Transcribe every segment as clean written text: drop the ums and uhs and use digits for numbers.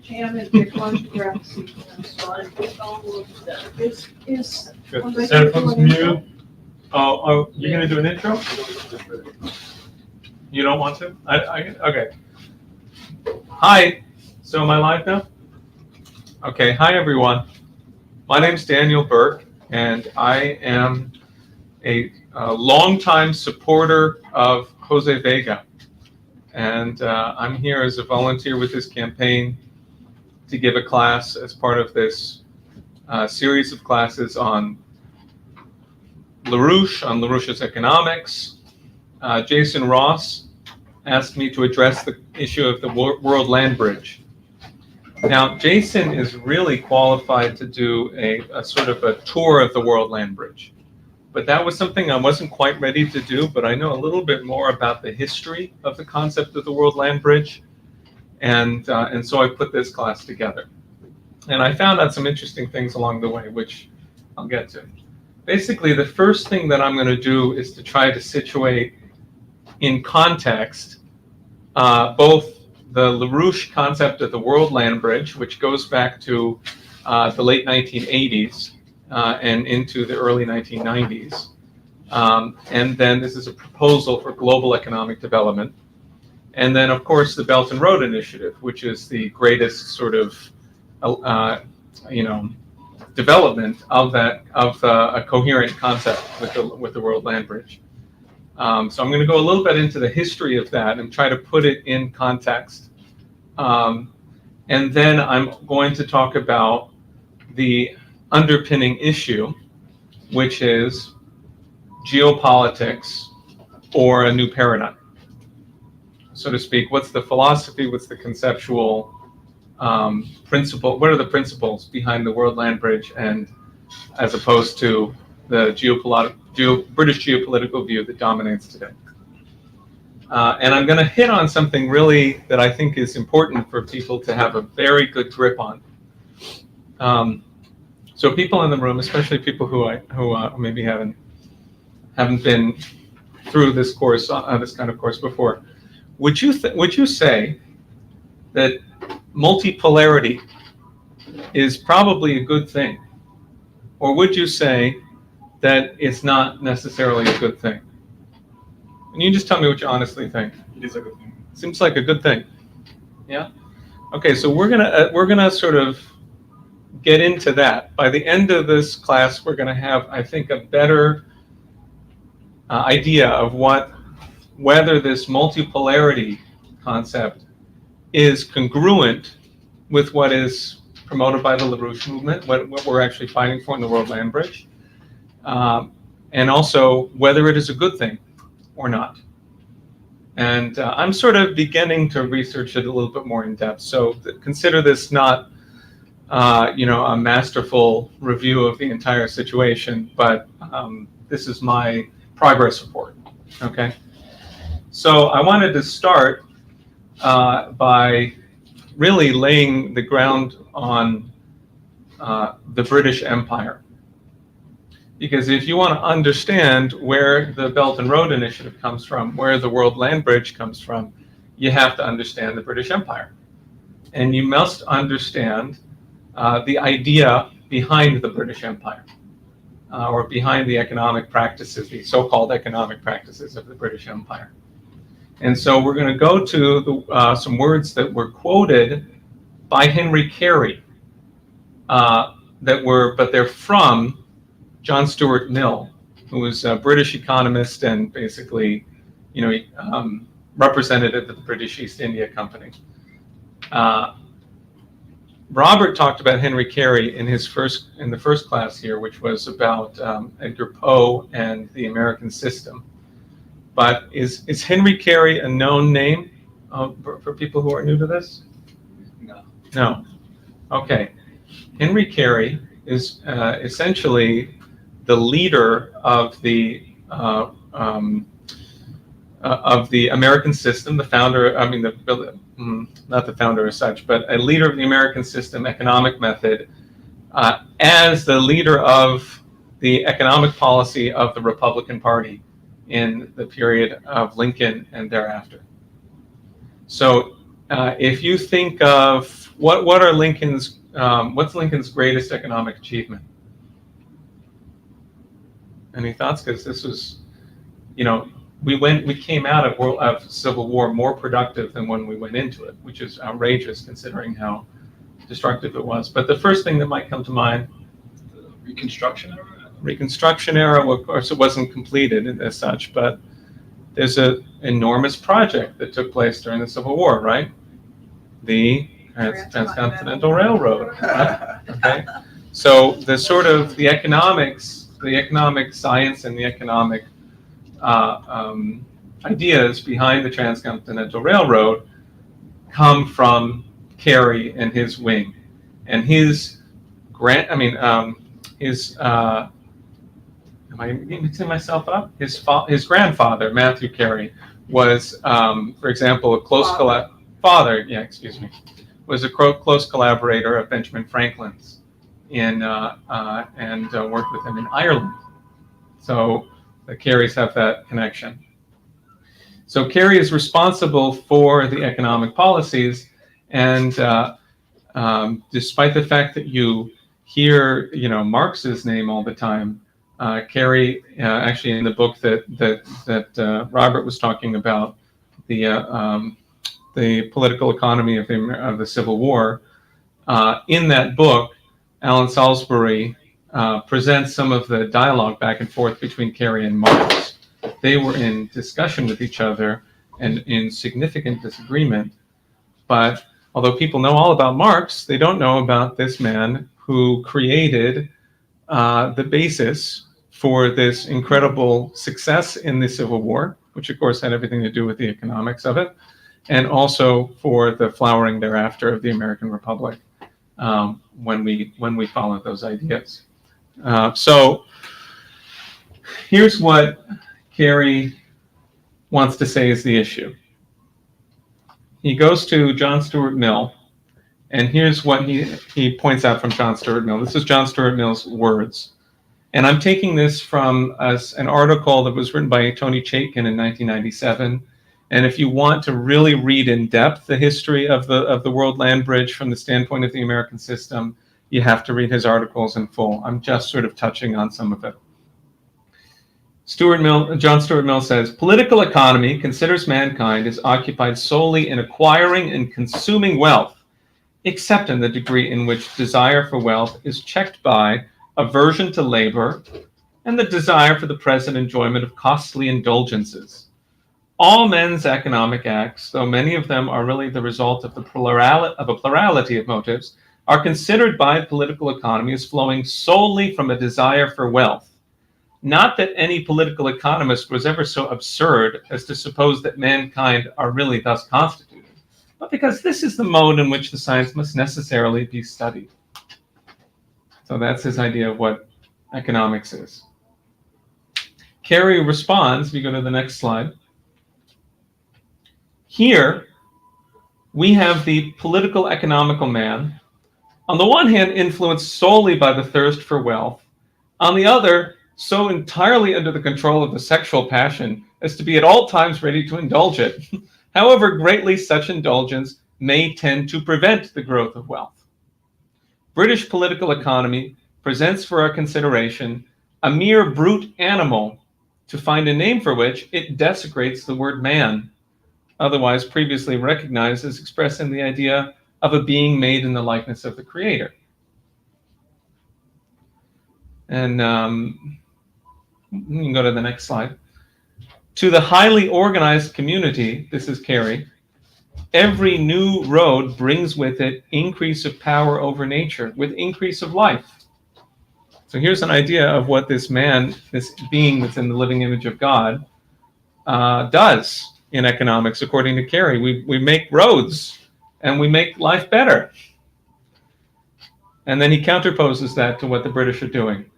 Jam and pick one graph sequence on all of them. Is Good. Cell phone's mute. Oh, you're gonna do an intro? You don't want to? Okay. Hi. So am I live now? Okay. Hi everyone. My name's Daniel Burke, and I am a longtime supporter of Jose Vega, and I'm here as a volunteer with his campaign to give a class as part of this series of classes on LaRouche's economics. Jason Ross asked me to address the issue of the World Land Bridge. Now, Jason is really qualified to do a sort of a tour of the World Land Bridge. But that was something I wasn't quite ready to do, but I know a little bit more about the history of the concept of the World Land Bridge. And so I put this class together. And I found out some interesting things along the way, which I'll get to. Basically, the first thing that I'm going to do is to try to situate in context both the LaRouche concept of the World Land Bridge, which goes back to the late 1980s and into the early 1990s. And then this is a proposal for global economic development. And then, of course, the Belt and Road Initiative, which is the greatest sort of, development of a coherent concept with the World Land Bridge. So I'm going to go a little bit into the history of that and try to put it in context. And then I'm going to talk about the underpinning issue, which is geopolitics or a new paradigm, so to speak. What's the philosophy? What's the conceptual principle? What are the principles behind the World Land Bridge, and as opposed to the British geopolitical view that dominates today? And I'm going to hit on something really that I think is important for people to have a very good grip on. So people in the room, especially people who maybe haven't been through this course, this kind of course before, would you say that multipolarity is probably a good thing, or would you say that it's not necessarily a good thing? And you just tell me what you honestly think. It is a good thing. Seems like a good thing. Yeah. Okay. So we're gonna sort of get into that. By the end of this class, we're gonna have, I think, a better idea of whether this multipolarity concept is congruent with what is promoted by the LaRouche movement, what we're actually fighting for in the World Land Bridge, and also whether it is a good thing or not. And I'm sort of beginning to research it a little bit more in depth. So consider this not, a masterful review of the entire situation, but this is my progress report. Okay. So I wanted to start by really laying the ground on the British Empire. Because if you want to understand where the Belt and Road Initiative comes from, where the World Land Bridge comes from, you have to understand the British Empire. And you must understand the idea behind the British Empire, or behind the economic practices, the so-called economic practices of the British Empire. And so we're going to go to some words that were quoted by Henry Carey, but they're from John Stuart Mill, who was a British economist and basically, representative of the British East India Company. Robert talked about Henry Carey in the first class here, which was about Edgar Poe and the American system. But is Henry Carey a known name for people who are new to this? No. No. Okay. Henry Carey is essentially the leader of the American system, the founder. I mean, not the founder as such, but a leader of the American system economic method, as the leader of the economic policy of the Republican Party in the period of Lincoln and thereafter. So if you think of what are Lincoln's, what's Lincoln's greatest economic achievement? Any thoughts? Because this was, you know, we came out of Civil War more productive than when we went into it, which is outrageous considering how destructive it was. But the first thing that might come to mind, The Reconstruction era? Reconstruction era, well, of course it wasn't completed as such, but there's an enormous project that took place during the Civil War, right? The Transcontinental Railroad, right? Okay. So the sort of the economic science and the economic ideas behind the Transcontinental Railroad come from Carey and his wing, and his am I mixing myself up? His grandfather, Matthew Carey, was, for example, a close was a close collaborator of Benjamin Franklin's and worked with him in Ireland. So the Careys have that connection. So Carey is responsible for the economic policies, and despite the fact that you hear, Marx's name all the time, Carey, actually in the book that Robert was talking about, the political economy of the Civil War, in that book, Alan Salisbury presents some of the dialogue back and forth between Carey and Marx. They were in discussion with each other and in significant disagreement. But although people know all about Marx, they don't know about this man who created the basis for this incredible success in the Civil War, which of course had everything to do with the economics of it, and also for the flowering thereafter of the American Republic when we followed those ideas. So here's what Carey wants to say is the issue. He goes to John Stuart Mill, and here's what he points out from John Stuart Mill. This is John Stuart Mill's words. And I'm taking this from an article that was written by Tony Chaikin in 1997. And if you want to really read in depth the history of the World Land Bridge from the standpoint of the American system, you have to read his articles in full. I'm just sort of touching on some of it. John Stuart Mill says, political economy considers mankind as occupied solely in acquiring and consuming wealth, except in the degree in which desire for wealth is checked by aversion to labor and the desire for the present enjoyment of costly indulgences. All men's economic acts, though many of them are really the result of a plurality of motives, are considered by political economy as flowing solely from a desire for wealth. Not that any political economist was ever so absurd as to suppose that mankind are really thus constituted, but because this is the mode in which the science must necessarily be studied. So that's his idea of what economics is. Carey responds, if you go to the next slide. Here, we have the political economical man, on the one hand, influenced solely by the thirst for wealth, on the other, so entirely under the control of the sexual passion as to be at all times ready to indulge it, however greatly such indulgence may tend to prevent the growth of wealth. British political economy presents for our consideration a mere brute animal, to find a name for which it desecrates the word man, otherwise previously recognized as expressing the idea of a being made in the likeness of the Creator. And you can go to the next slide. To the highly organized community, this is Carey, every new road brings with it increase of power over nature, with increase of life. So here's an idea of what this man, this being that's in the living image of God, does in economics, according to Carey. We make roads and we make life better. And then he counterposes that to what the British are doing.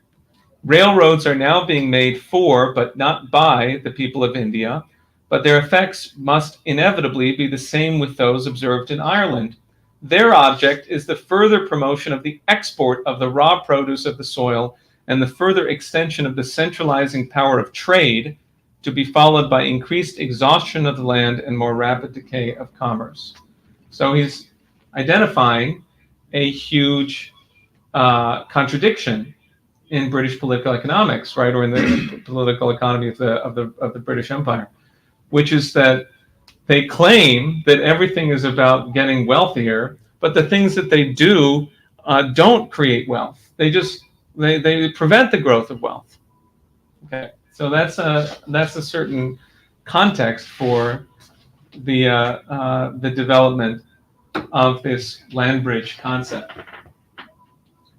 Railroads are now being made for, but not by, the people of India, but their effects must inevitably be the same with those observed in Ireland. Their object is the further promotion of the export of the raw produce of the soil and the further extension of the centralizing power of trade, to be followed by increased exhaustion of the land and more rapid decay of commerce. So he's identifying a huge contradiction in British political economics, right, or in the political economy of the British Empire, which is that they claim that everything is about getting wealthier, but the things that they do don't create wealth. They prevent the growth of wealth. Okay, so that's a certain context for the development of this land bridge concept.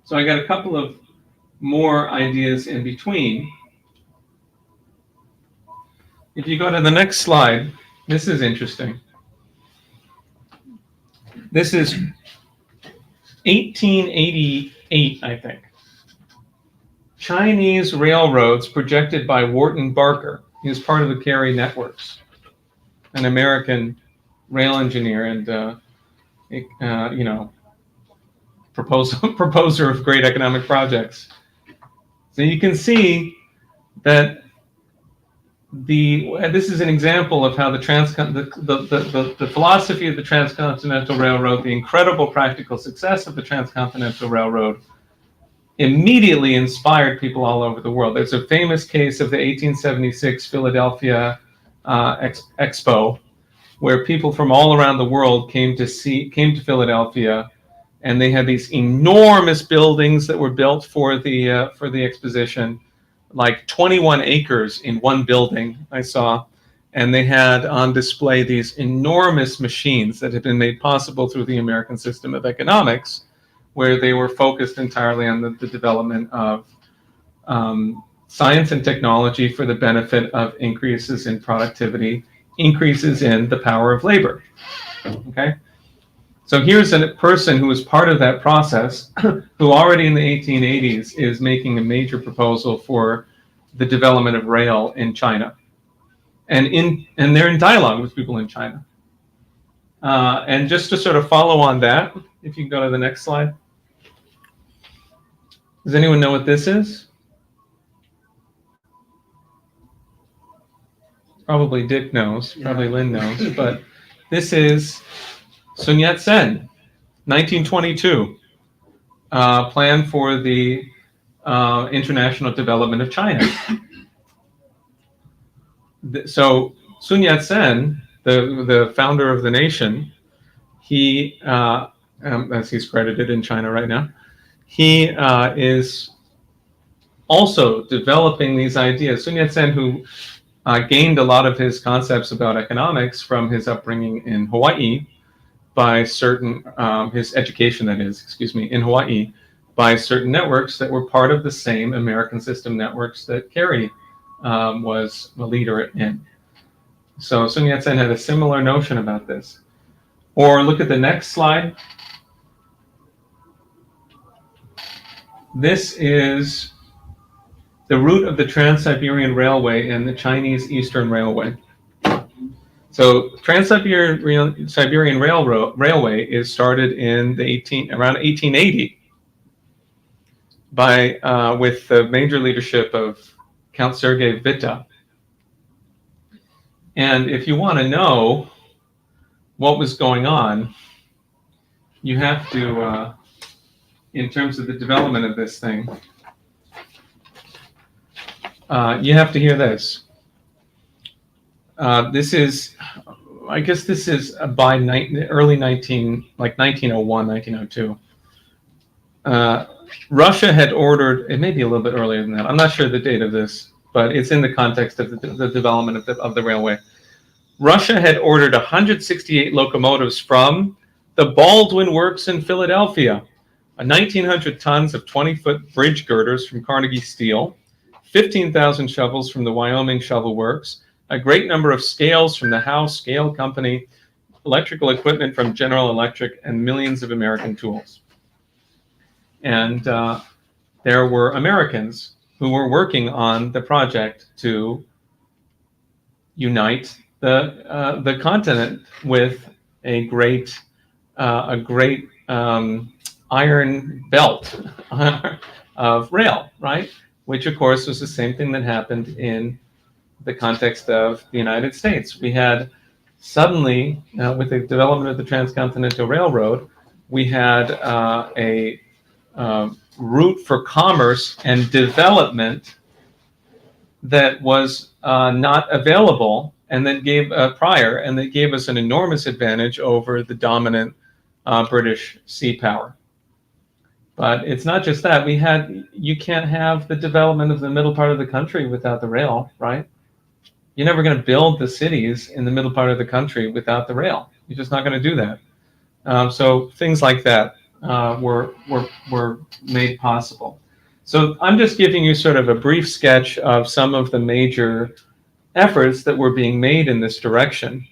So I got a couple of more ideas in between. If you go to the next slide, this is interesting. This is 1888, I think. Chinese railroads projected by Wharton Barker. He was part of the Kerry Networks, an American rail engineer and proposer of great economic projects. So you can see that this is an example of how the philosophy of the Transcontinental Railroad, the incredible practical success of the Transcontinental Railroad, immediately inspired people all over the world. There's a famous case of the 1876 Philadelphia Expo, where people from all around the world came to Philadelphia, and they had these enormous buildings that were built for the exposition, like 21 acres in one building, I saw, and they had on display these enormous machines that had been made possible through the American system of economics, where they were focused entirely on the development of science and technology for the benefit of increases in productivity, increases in the power of labor. Okay? So here's a person who was part of that process, who already in the 1880s is making a major proposal for the development of rail in China. And they're in dialogue with people in China. And just to sort of follow on that, if you can go to the next slide. Does anyone know what this is? Probably Dick knows, probably Lynn knows, but this is Sun Yat-sen, 1922, plan for the international development of China. So Sun Yat-sen, the founder of the nation, he, as he's credited in China right now, he is also developing these ideas. Sun Yat-sen, who gained a lot of his concepts about economics from his upbringing in Hawaii, by certain, his education, that is, in Hawaii, by certain networks that were part of the same American system networks that Kerry was a leader in. So Sun Yat-sen had a similar notion about this. Or look at the next slide. This is the route of the Trans-Siberian Railway and the Chinese Eastern Railway. So Trans-Siberian Railway is started in around 1880 with the major leadership of Count Sergei Witte. And if you want to know what was going on, you have to, in terms of the development of this thing, you have to hear this. This is, I guess this is by early 1901, 1902. Russia had ordered, it may be a little bit earlier than that, I'm not sure the date of this, but it's in the context of the development of the railway. Russia had ordered 168 locomotives from the Baldwin Works in Philadelphia, 1,900 tons of 20-foot bridge girders from Carnegie Steel, 15,000 shovels from the Wyoming Shovel Works, a great number of scales from the Howe Scale Company, electrical equipment from General Electric, and millions of American tools. And there were Americans who were working on the project to unite the continent with a great iron belt, of rail, right? Which, of course, was the same thing that happened in the context of the United States. We had suddenly, with the development of the Transcontinental Railroad, we had a route for commerce and development that was not available, and that gave prior, and that gave us an enormous advantage over the dominant British sea power. But it's not just that. You can't have the development of the middle part of the country without the rail, right? You're never going to build the cities in the middle part of the country without the rail. You're just not going to do that. So things like that were made possible. So I'm just giving you sort of a brief sketch of some of the major efforts that were being made in this direction.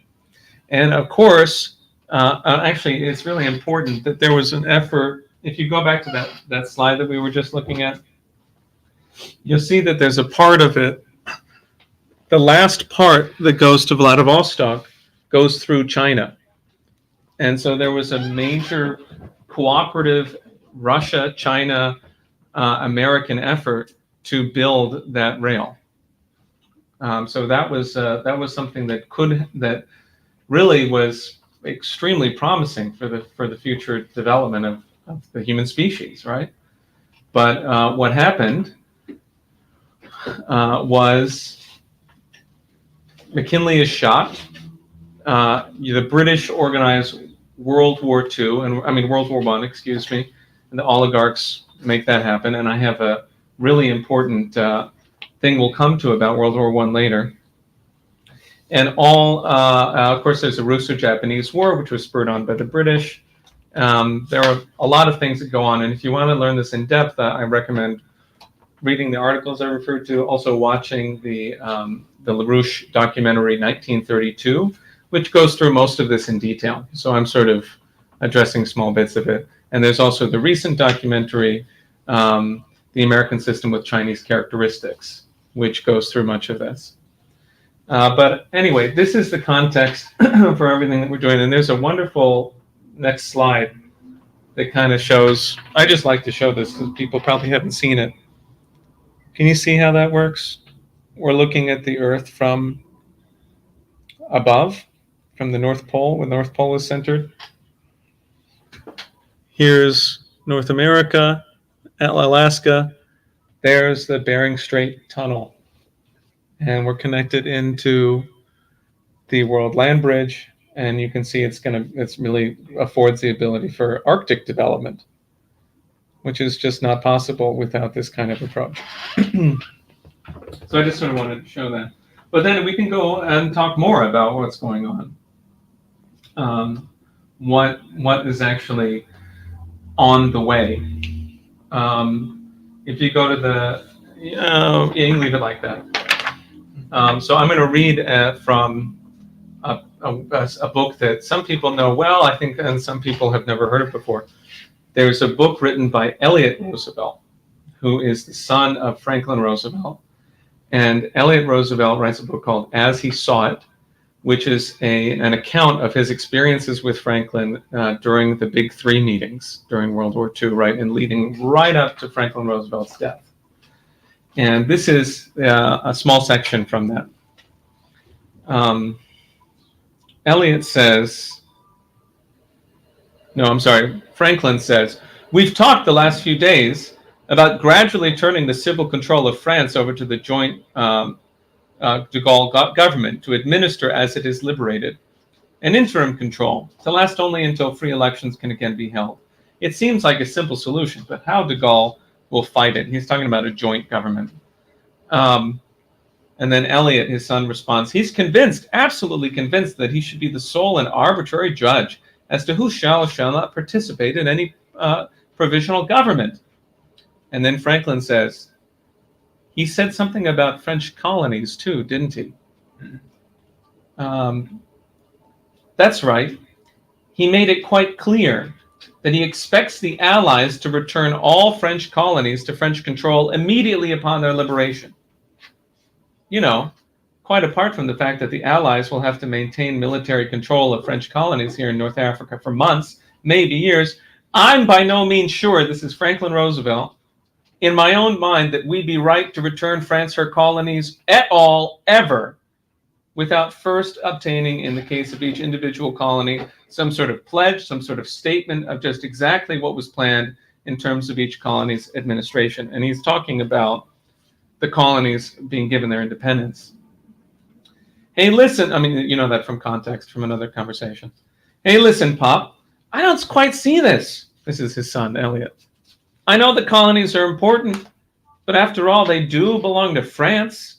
And of course, actually, it's really important that there was an effort. If you go back to that slide that we were just looking at, you'll see that there's a part of it. The last part that goes to Vladivostok goes through China. And so there was a major cooperative Russia-China American effort to build that rail. So that was something that really was extremely promising for the future development of the human species, right? But what happened was McKinley is shot. The British organize World War II, World War I, excuse me, and the oligarchs make that happen. And I have a really important thing we'll come to about World War I later. And of course, there's a Russo-Japanese War, which was spurred on by the British. There are a lot of things that go on, and if you want to learn this in depth, I recommend reading the articles I referred to, also watching the LaRouche documentary 1932, which goes through most of this in detail. So I'm sort of addressing small bits of it. And there's also the recent documentary, The American System with Chinese Characteristics, which goes through much of this. But anyway, this is the context for everything that we're doing. And there's a wonderful next slide that kind of shows, I just like to show this because people probably haven't seen it. Can you see how that works? We're looking at the Earth from above, from the North Pole, where the North Pole is centered. Here's North America, Alaska. There's the Bering Strait Tunnel. And we're connected into the World Land Bridge, and you can see it's really affords the ability for Arctic development, which is just not possible without this kind of approach. So I just sort of wanted to show that. But then we can go and talk more about what's going on. What is actually on the way. If you go to you can leave it like that. So I'm going to read from a book that some people know well, I think, and some people have never heard of before. There's a book written by Elliot Roosevelt, who is the son of Franklin Roosevelt. And Elliot Roosevelt writes a book called As He Saw It, which is an account of his experiences with Franklin during the Big Three meetings during World War II, right, and leading right up to Franklin Roosevelt's death. And this is a small section from that. Franklin says, "We've talked the last few days about gradually turning the civil control of France over to the joint de Gaulle government to administer as it is liberated. An interim control to last only until free elections can again be held. It seems like a simple solution, but how de Gaulle will fight it." He's talking about a joint government. And then Elliot, his son, responds, "He's convinced, absolutely convinced, that he should be the sole and arbitrary judge as to who shall or shall not participate in any provisional government." And then Franklin says, "He said something about French colonies too, didn't he?" That's right. He made it quite clear that he expects the Allies to return all French colonies to French control immediately upon their liberation. You know, quite apart from the fact that the Allies will have to maintain military control of French colonies here in North Africa for months, maybe years, I'm by no means sure this is Franklin Roosevelt in my own mind that we be right to return France her colonies at all, ever, without first obtaining, in the case of each individual colony, some sort of pledge, some sort of statement of just exactly what was planned in terms of each colony's administration. And he's talking about the colonies being given their independence. Hey, listen, I mean, you know that from context from another conversation. Hey, listen, Pop, I don't quite see this. This is his son, Elliot. I know the colonies are important, but after all, they do belong to France.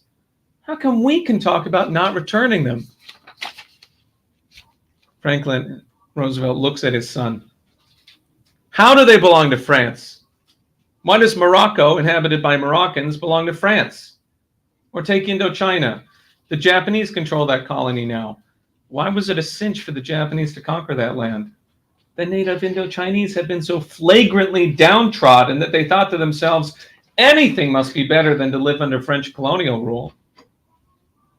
How come we can talk about not returning them? Franklin Roosevelt looks at his son. How do they belong to France? Why does Morocco, inhabited by Moroccans, belong to France? Or take Indochina. The Japanese control that colony now. Why was it a cinch for the Japanese to conquer that land? The native Indochinese had been so flagrantly downtrodden that they thought to themselves, anything must be better than to live under French colonial rule.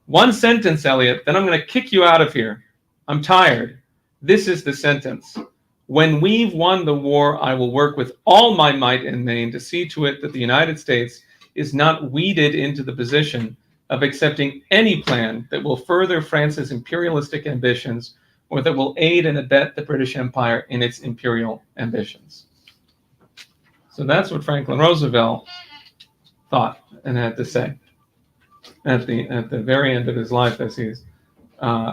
One sentence, Elliot, then I'm going to kick you out of here. I'm tired. This is the sentence. When we've won the war, I will work with all my might and main to see to it that the United States is not weeded into the position of accepting any plan that will further France's imperialistic ambitions or that will aid and abet the British Empire in its imperial ambitions. So that's what Franklin Roosevelt thought and had to say at the very end of his life, as he's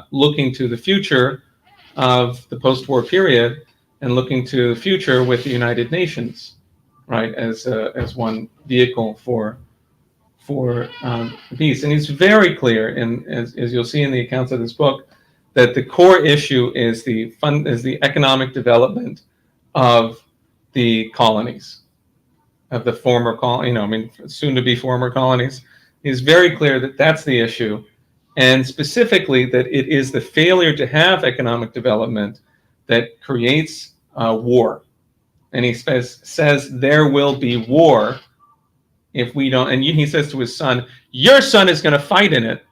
looking to the future of the post-war period and looking to the future with the United Nations, right, as one vehicle for peace. And he's very clear, as you'll see in the accounts of this book, that the core issue is the economic development of the colonies, of the former soon to be former colonies. He's very clear that that's the issue, and specifically that it is the failure to have economic development that creates war. And he says there will be war if we don't. And he says to his son, "Your son is going to fight in it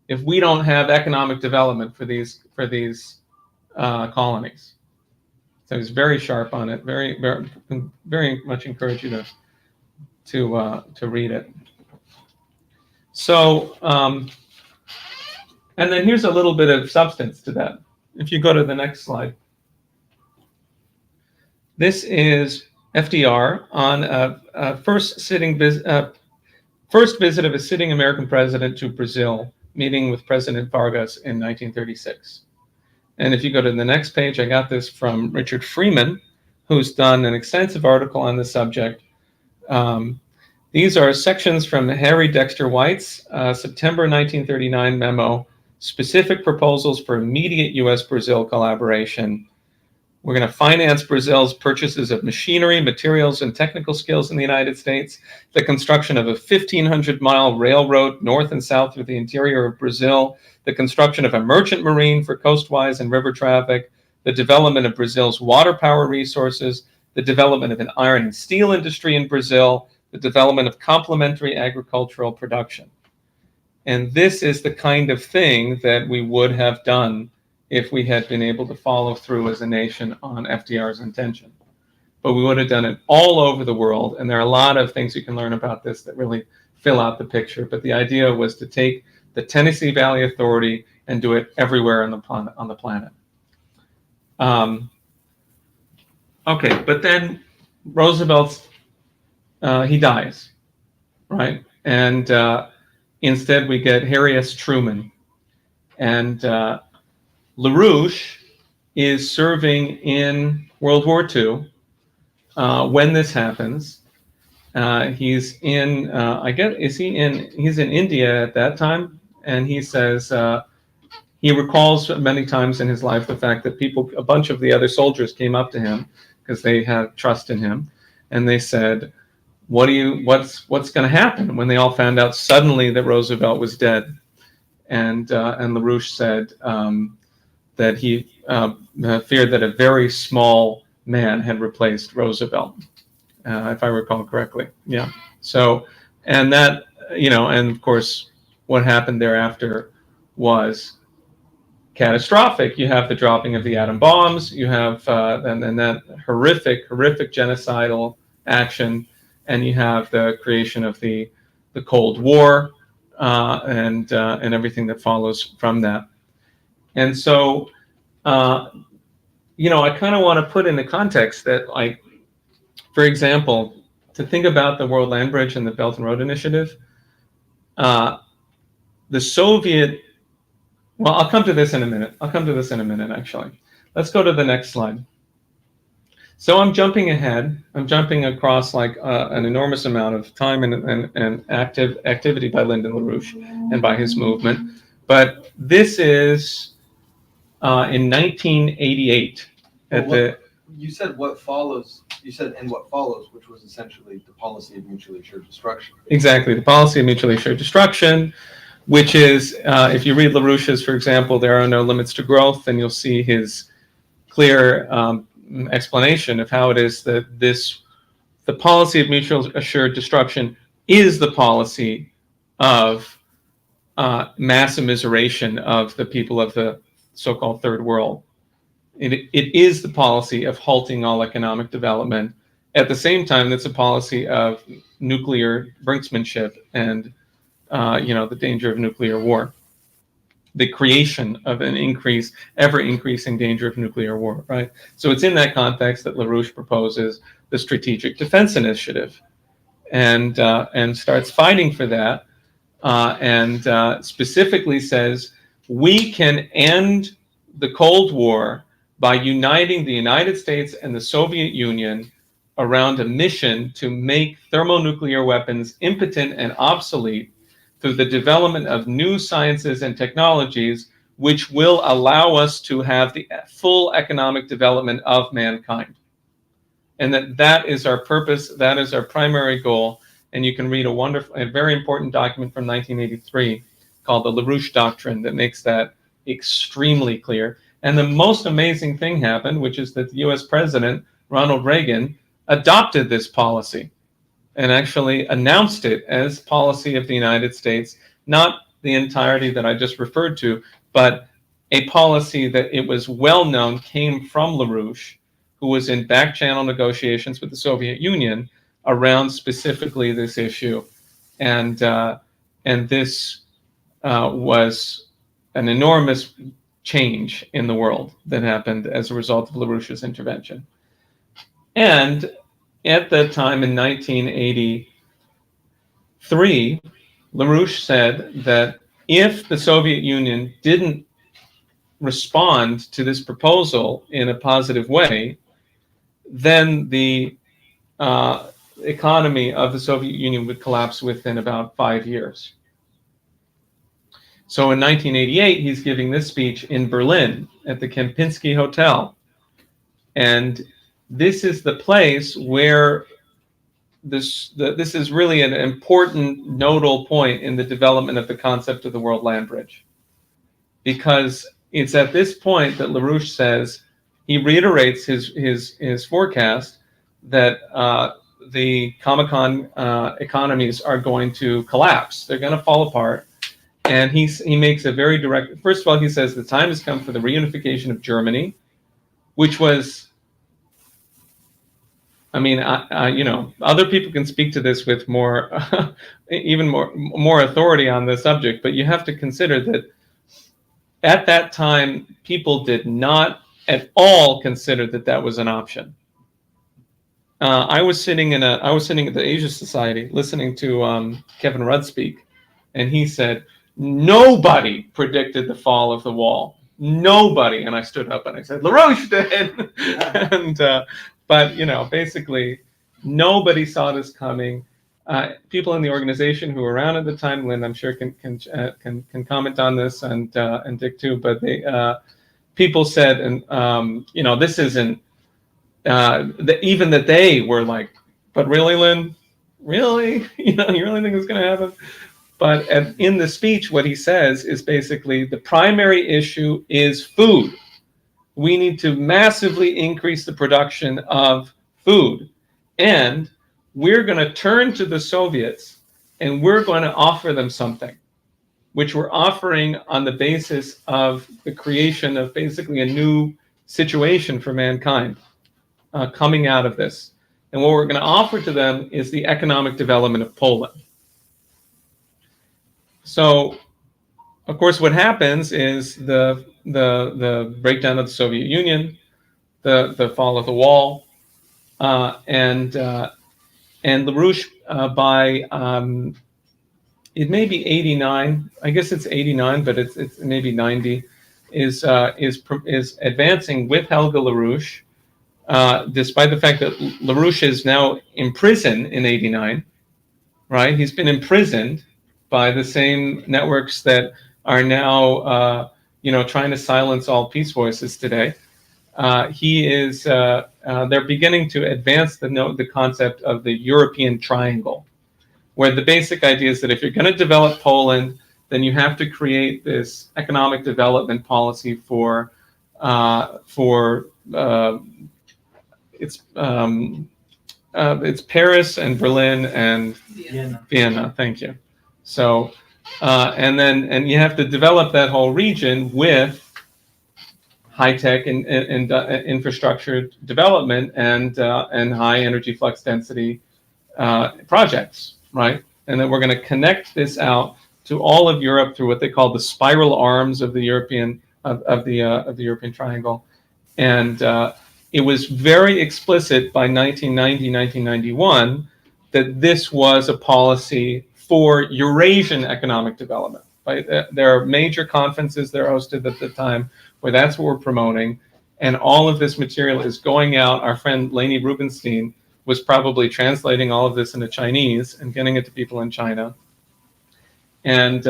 if we don't have economic development for these colonies." So he's very sharp on it. Very, very, very much encourage you to read it. So, and then here's a little bit of substance to that. If you go to the next slide, this is FDR on a first visit of a sitting American president to Brazil, meeting with President Vargas in 1936. And if you go to the next page, I got this from Richard Freeman, who's done an extensive article on the subject. These are sections from Harry Dexter White's September 1939 memo, specific proposals for immediate U.S.-Brazil collaboration. We're going to finance Brazil's purchases of machinery, materials, and technical skills in the United States, the construction of a 1,500-mile railroad north and south through the interior of Brazil, the construction of a merchant marine for coastwise and river traffic, the development of Brazil's water power resources, the development of an iron and steel industry in Brazil, the development of complementary agricultural production. And this is the kind of thing that we would have done if we had been able to follow through as a nation on FDR's intention. But we would have done it all over the world, and there are a lot of things you can learn about this that really fill out the picture. But the idea was to take the Tennessee Valley Authority and do it everywhere on the planet. Okay, but then Roosevelt's he dies, right? And instead we get Harry S. Truman. And LaRouche is serving in World War II when this happens. He's in, he's in India at that time. And he says, he recalls many times in his life the fact that a bunch of the other soldiers came up to him because they had trust in him. And they said, what's going to happen when they all found out suddenly that Roosevelt was dead? And LaRouche said that he feared that a very small man had replaced Roosevelt, if I recall correctly. Yeah. So, and that, and of course, what happened thereafter was catastrophic. You have the dropping of the atom bombs. You have and that horrific genocidal action. and you have the creation of the Cold War, and everything that follows from that. And so, I kind of want to put in the context that, like, for example, to think about the World Land Bridge and the Belt and Road Initiative, the Soviet, well, I'll come to this in a minute. Actually. Let's go to the next slide. So I'm jumping ahead. I'm jumping across like an enormous amount of time and activity by Lyndon LaRouche and by his movement. But this is in 1988 at the. You said what follows. You said and what follows, which was essentially the policy of mutually assured destruction. Exactly, the policy of mutually assured destruction, which is, if you read LaRouche's, for example, There Are No Limits to Growth, then you'll see his clear explanation of how it is that the policy of mutually assured destruction is the policy of mass immiseration of the people of the so-called third world. It is the policy of halting all economic development. At the same time, it's a policy of nuclear brinksmanship and the danger of nuclear war, the creation of an ever increasing danger of nuclear war, right? So it's in that context that LaRouche proposes the Strategic Defense Initiative, and starts fighting for that, and specifically says we can end the Cold War by uniting the United States and the Soviet Union around a mission to make thermonuclear weapons impotent and obsolete through the development of new sciences and technologies, which will allow us to have the full economic development of mankind. And that is our purpose, that is our primary goal. And you can read a very important document from 1983 called the LaRouche Doctrine that makes that extremely clear. And the most amazing thing happened, which is that the US President, Ronald Reagan, adopted this policy and actually announced it as policy of the United States, not the entirety that I just referred to, but a policy that it was well known came from LaRouche, who was in back channel negotiations with the Soviet Union around specifically this issue. And this was an enormous change in the world that happened as a result of LaRouche's intervention. And at that time in 1983, LaRouche said that if the Soviet Union didn't respond to this proposal in a positive way, then the economy of the Soviet Union would collapse within about 5 years. So in 1988, he's giving this speech in Berlin at the Kempinski Hotel. And this is the place where this is really an important nodal point in the development of the concept of the World Land Bridge. Because it's at this point that LaRouche says, he reiterates his forecast that the Comecon economies are going to collapse. They're going to fall apart. And he makes a very direct, first of all, he says the time has come for the reunification of Germany, which was, I mean, other people can speak to this with more, even more authority on the subject, but you have to consider that at that time, people did not at all consider that that was an option. I was sitting at the Asia Society listening to Kevin Rudd speak, and he said, nobody predicted the fall of the wall. Nobody. And I stood up and I said, LaRouche did. And but basically, nobody saw this coming. People in the organization who were around at the time, Lynn, I'm sure can comment on this, and Dick too. But people said, and this isn't even that they were like, but really, Lynn, really, you really think it's going to happen? But in the speech, what he says is basically the primary issue is food. We need to massively increase the production of food. And we're going to turn to the Soviets and we're going to offer them something, which we're offering on the basis of the creation of basically a new situation for mankind coming out of this. And what we're going to offer to them is the economic development of Poland. So, of course, what happens is the breakdown of the Soviet Union, the fall of the wall, and LaRouche by it may be 89. I guess it's 89, but it's maybe 90. Is advancing with Helga LaRouche, despite the fact that LaRouche is now in prison in 89. Right, he's been imprisoned by the same networks that are now trying to silence all peace voices today. They're beginning to advance the concept of the European triangle, where the basic idea is that if you're going to develop Poland, then you have to create this economic development policy for it's Paris and Berlin and Vienna. Thank you. So, and you have to develop that whole region with high-tech and infrastructure development and high energy flux density projects, right? And then we're going to connect this out to all of Europe through what they call the spiral arms of the European European triangle, and it was very explicit by 1990, 1991 that this was a policy for Eurasian economic development. Right? There are major conferences that are hosted at the time where that's what we're promoting, and all of this material is going out. Our friend Leni Rubinstein was probably translating all of this into Chinese and getting it to people in China. And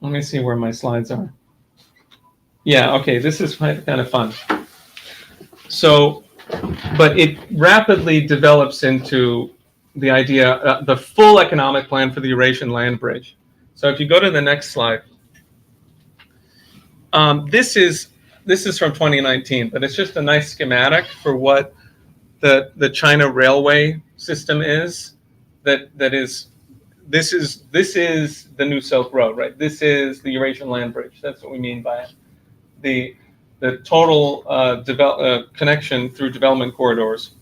let me see where my slides are. Yeah, okay, this is kind of fun. So, but it rapidly develops into the idea, the full economic plan for the Eurasian land bridge. So if you go to the next slide, this is from 2019, but it's just a nice schematic for what the China railway system is. This is the new Silk Road, right? This is the Eurasian land bridge. That's what we mean by it. The total connection through development corridors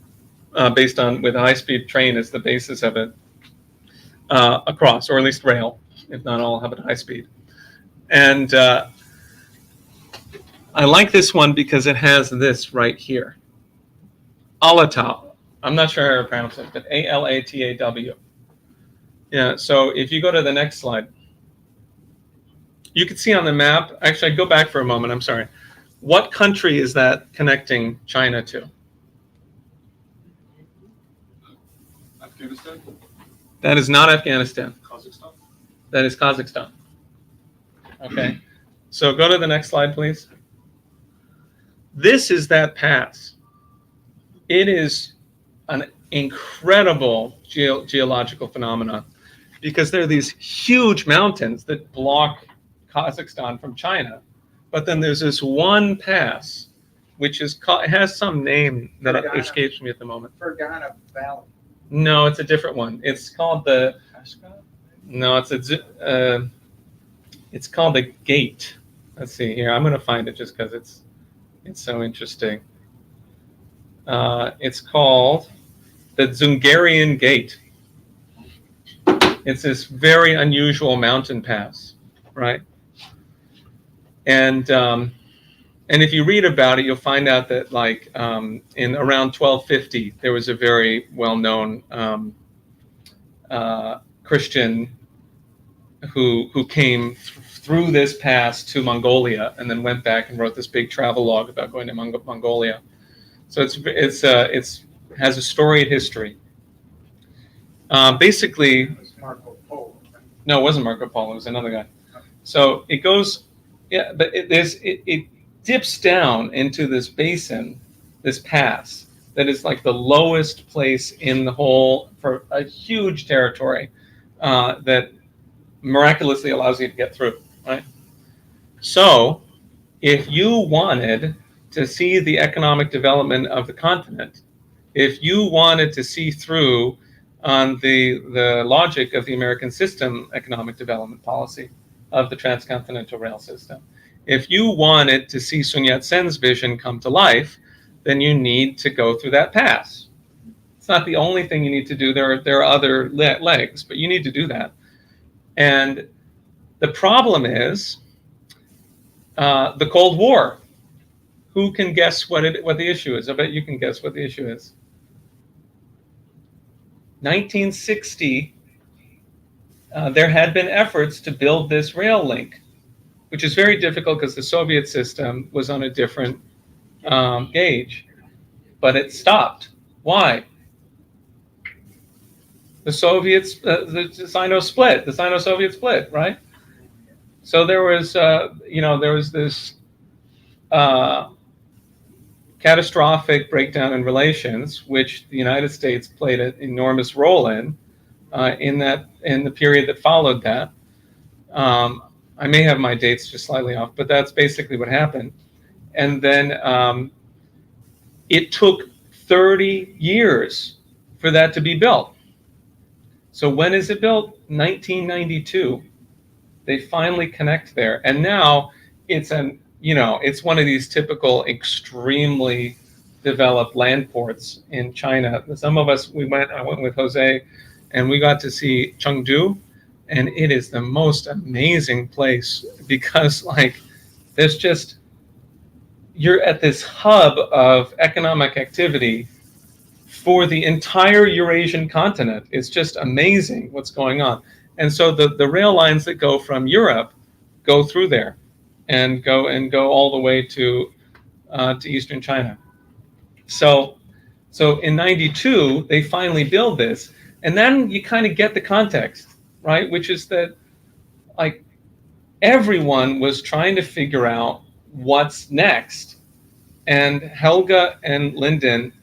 based on with a high-speed train as the basis of it across, or at least rail, if not all have it high speed. And I like this one because it has this right here. Alataw. I'm not sure how to pronounce it, but A-L-A-T-A-W. Yeah, so if you go to the next slide, you can see on the map, actually, go back for a moment, I'm sorry. What country is that connecting China to? Afghanistan? That is not Afghanistan. Kazakhstan? That is Kazakhstan. Okay, so go to the next slide, please. This is that pass. It is an incredible geological phenomenon because there are these huge mountains that block Kazakhstan from China. But then there's this one pass, which is called, it has some name that escapes me at the moment. Fergana Valley. No, it's a different one. It's called the. No, it's called the Gate. Let's see here. I'm going to find it just because it's so interesting. It's called the Zungarian Gate. It's this very unusual mountain pass, right? And if you read about it, you'll find out that like in around 1250, there was a very well-known Christian who came through this pass to Mongolia and then went back and wrote this big travel log about going to Mongolia. So it has a storied history. Basically, It was Marco Polo. no, it wasn't Marco Polo. It was another guy. So it goes, yeah, but it dips down into this basin, this pass that is like the lowest place in the whole for a huge territory that miraculously allows you to get through, right? So if you wanted to see the economic development of the continent, if you wanted to see through on the logic of the American system economic development policy of the transcontinental rail system, if you wanted to see Sun Yat-sen's vision come to life, then you need to go through that pass. It's not the only thing you need to do. There are other legs, but you need to do that. And the problem is the Cold War. Who can guess what the issue is? I bet you can guess what the issue is. 1960, there had been efforts to build this rail link, which is very difficult because the Soviet system was on a different gauge, but it stopped. Why? The Soviets, the Sino-Soviet split, right? So there was, there was this catastrophic breakdown in relations, which the United States played an enormous role in the period that followed that. I may have my dates just slightly off, but that's basically what happened. And then it took 30 years for that to be built. So when is it built? 1992. They finally connect there, and now it's it's one of these typical extremely developed land ports in China. Some of us, I went with Jose, and we got to see Chengdu, and it is the most amazing place because you're at this hub of economic activity for the entire Eurasian continent. It's just amazing what's going on. And so the rail lines that go from Europe go through there and go all the way to eastern China. So in 92, they finally build this. And then you kind of get the context, right? Which is that everyone was trying to figure out what's next. And Helga and Lyndon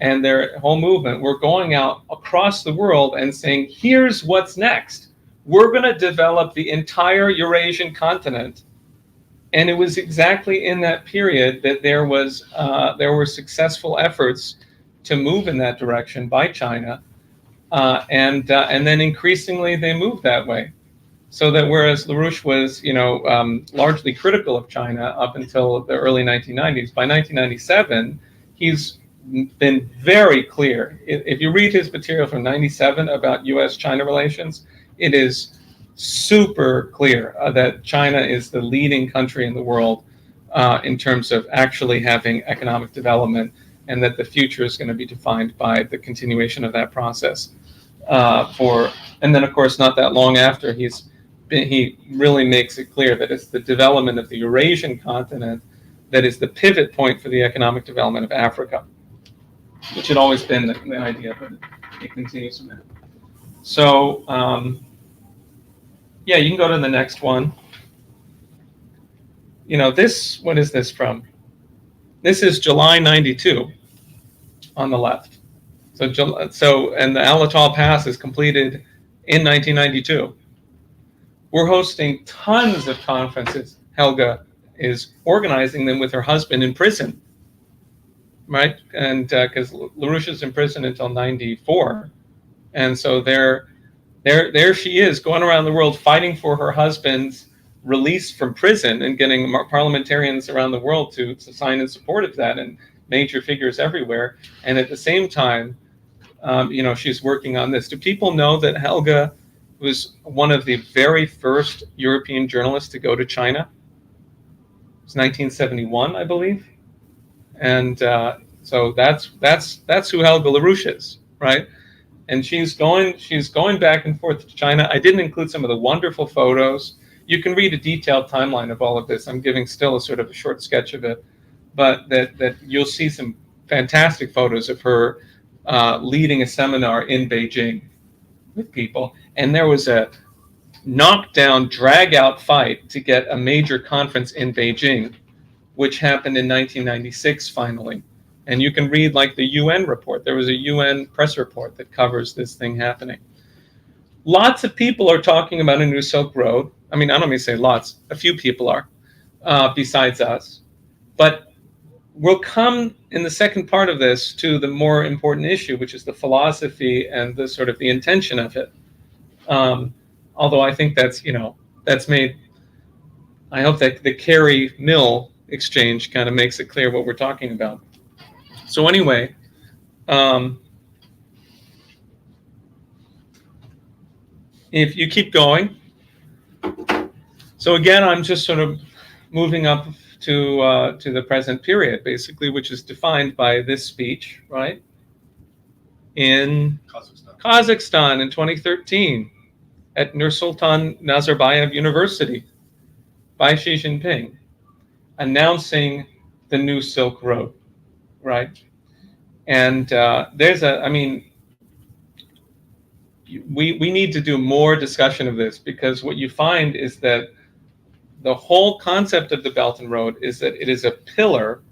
and their whole movement were going out across the world and saying, here's what's next. We're going to develop the entire Eurasian continent. And it was exactly in that period that there were successful efforts to move in that direction by China. And then increasingly they moved that way. So that whereas LaRouche was, largely critical of China up until the early 1990s, by 1997, he's been very clear. If you read his material from 97 about U.S.-China relations, it is super clear that China is the leading country in the world in terms of actually having economic development, and that the future is going to be defined by the continuation of that process. And then, of course, not that long after, he really makes it clear that it's the development of the Eurasian continent that is the pivot point for the economic development of Africa, which had always been the idea, but it continues from there. So, you can go to the next one. What is this from? This is July 92 on the left. And the Alatal Pass is completed in 1992. We're hosting tons of conferences. Helga is organizing them with her husband in prison, right? And because LaRouche is in prison until 94. And so there she is going around the world fighting for her husband's release from prison and getting parliamentarians around the world to sign in support of that, and major figures everywhere. And at the same time, she's working on this. Do people know that Helga was one of the very first European journalists to go to China? It was 1971, I believe. And so that's who Helga LaRouche is, right? And she's going back and forth to China. I didn't include some of the wonderful photos. You can read a detailed timeline of all of this. I'm giving still a sort of a short sketch of it, but that you'll see some fantastic photos of her leading a seminar in Beijing with people. And there was a knockdown, drag-out fight to get a major conference in Beijing, which happened in 1996 finally. And you can read the UN report. There was a UN press report that covers this thing happening. Lots of people are talking about a new Silk Road. I mean, I don't mean to say lots. A few people are, besides us. But we'll come in the second part of this to the more important issue, which is the philosophy and the sort of the intention of it. Although I think that's made, I hope that the Kerry-Mill exchange kind of makes it clear what we're talking about. So anyway, if you keep going, so again, I'm just sort of moving up to the present period, basically, which is defined by this speech, right? In Kazakhstan in 2013 at Nursultan Nazarbayev University by Xi Jinping, announcing the new Silk Road, right? And we need to do more discussion of this, because what you find is that the whole concept of the Belt and Road is that it is a pillar,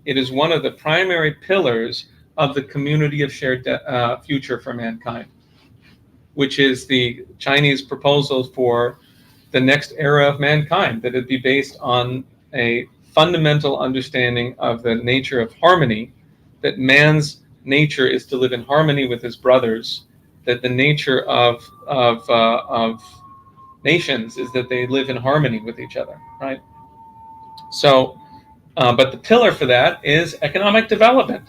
it is one of the primary pillars of the community of shared future for mankind, which is the Chinese proposal for the next era of mankind, that it be based on a fundamental understanding of the nature of harmony, that man's nature is to live in harmony with his brothers, that the nature of nations is that they live in harmony with each other, right? So, but the pillar for that is economic development,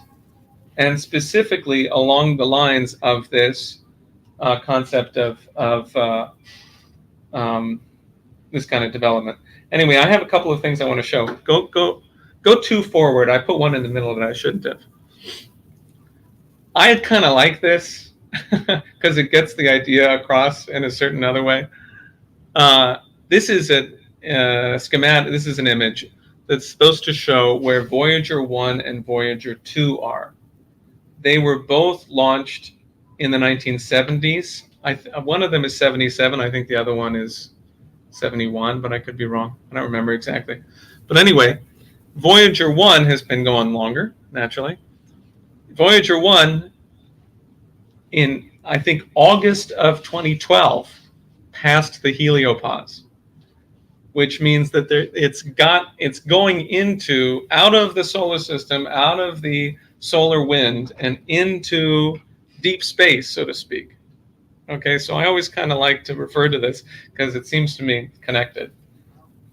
and specifically along the lines of this concept of this kind of development. Anyway, I have a couple of things I want to show. Go two forward. I put one in the middle that I shouldn't have. I kind of like this because it gets the idea across in a certain other way. This is a schematic. This is an image that's supposed to show where Voyager 1 and Voyager 2 are. They were both launched in the 1970s. One of them is 77. I think the other one is 71, but I could be wrong. I don't remember exactly. But anyway, Voyager 1 has been going longer, naturally. Voyager 1, in, I think, August of 2012, passed the heliopause, which means that it's going into, out of the solar system, out of the solar wind, and into deep space, so to speak. Okay, so I always kind of like to refer to this because it seems to me connected,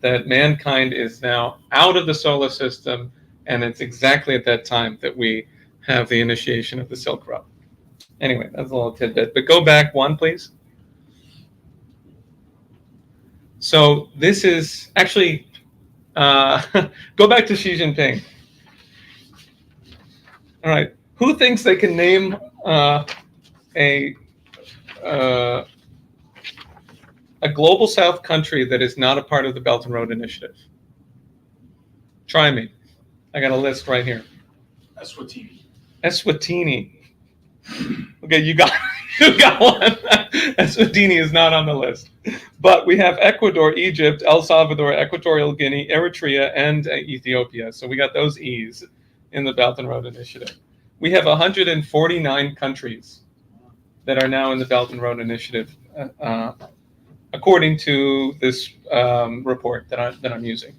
that mankind is now out of the solar system, and it's exactly at that time that we have the initiation of the Silk Road. Anyway, that's a little tidbit, but go back one, please. So this is actually, go back to Xi Jinping. All right, who thinks they can name a global South country that is not a part of the Belt and Road Initiative? Try me. I got a list right here. Eswatini. Eswatini. Okay, you got one. Eswatini is not on the list. But we have Ecuador, Egypt, El Salvador, Equatorial Guinea, Eritrea, and Ethiopia. So we got those E's in the Belt and Road Initiative. We have 149 countries that are now in the Belt and Road Initiative, according to this report that I'm using.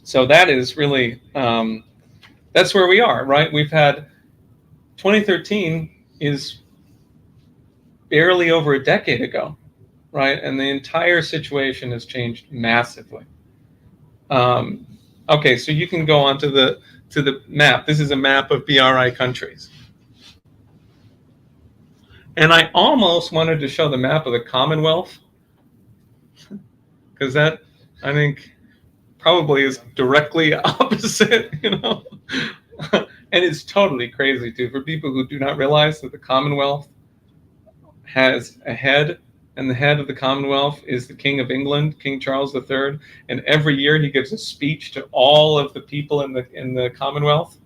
So that is really, that's where we are, right? We've had 2013 is barely over a decade ago, right? And the entire situation has changed massively. Okay, so you can go on to the map. This is a map of BRI countries. And I almost wanted to show the map of the Commonwealth, because that, I think, probably is directly opposite, you know? And it's totally crazy, too, for people who do not realize that the Commonwealth has a head, and the head of the Commonwealth is the King of England, King Charles III, and every year he gives a speech to all of the people in the Commonwealth,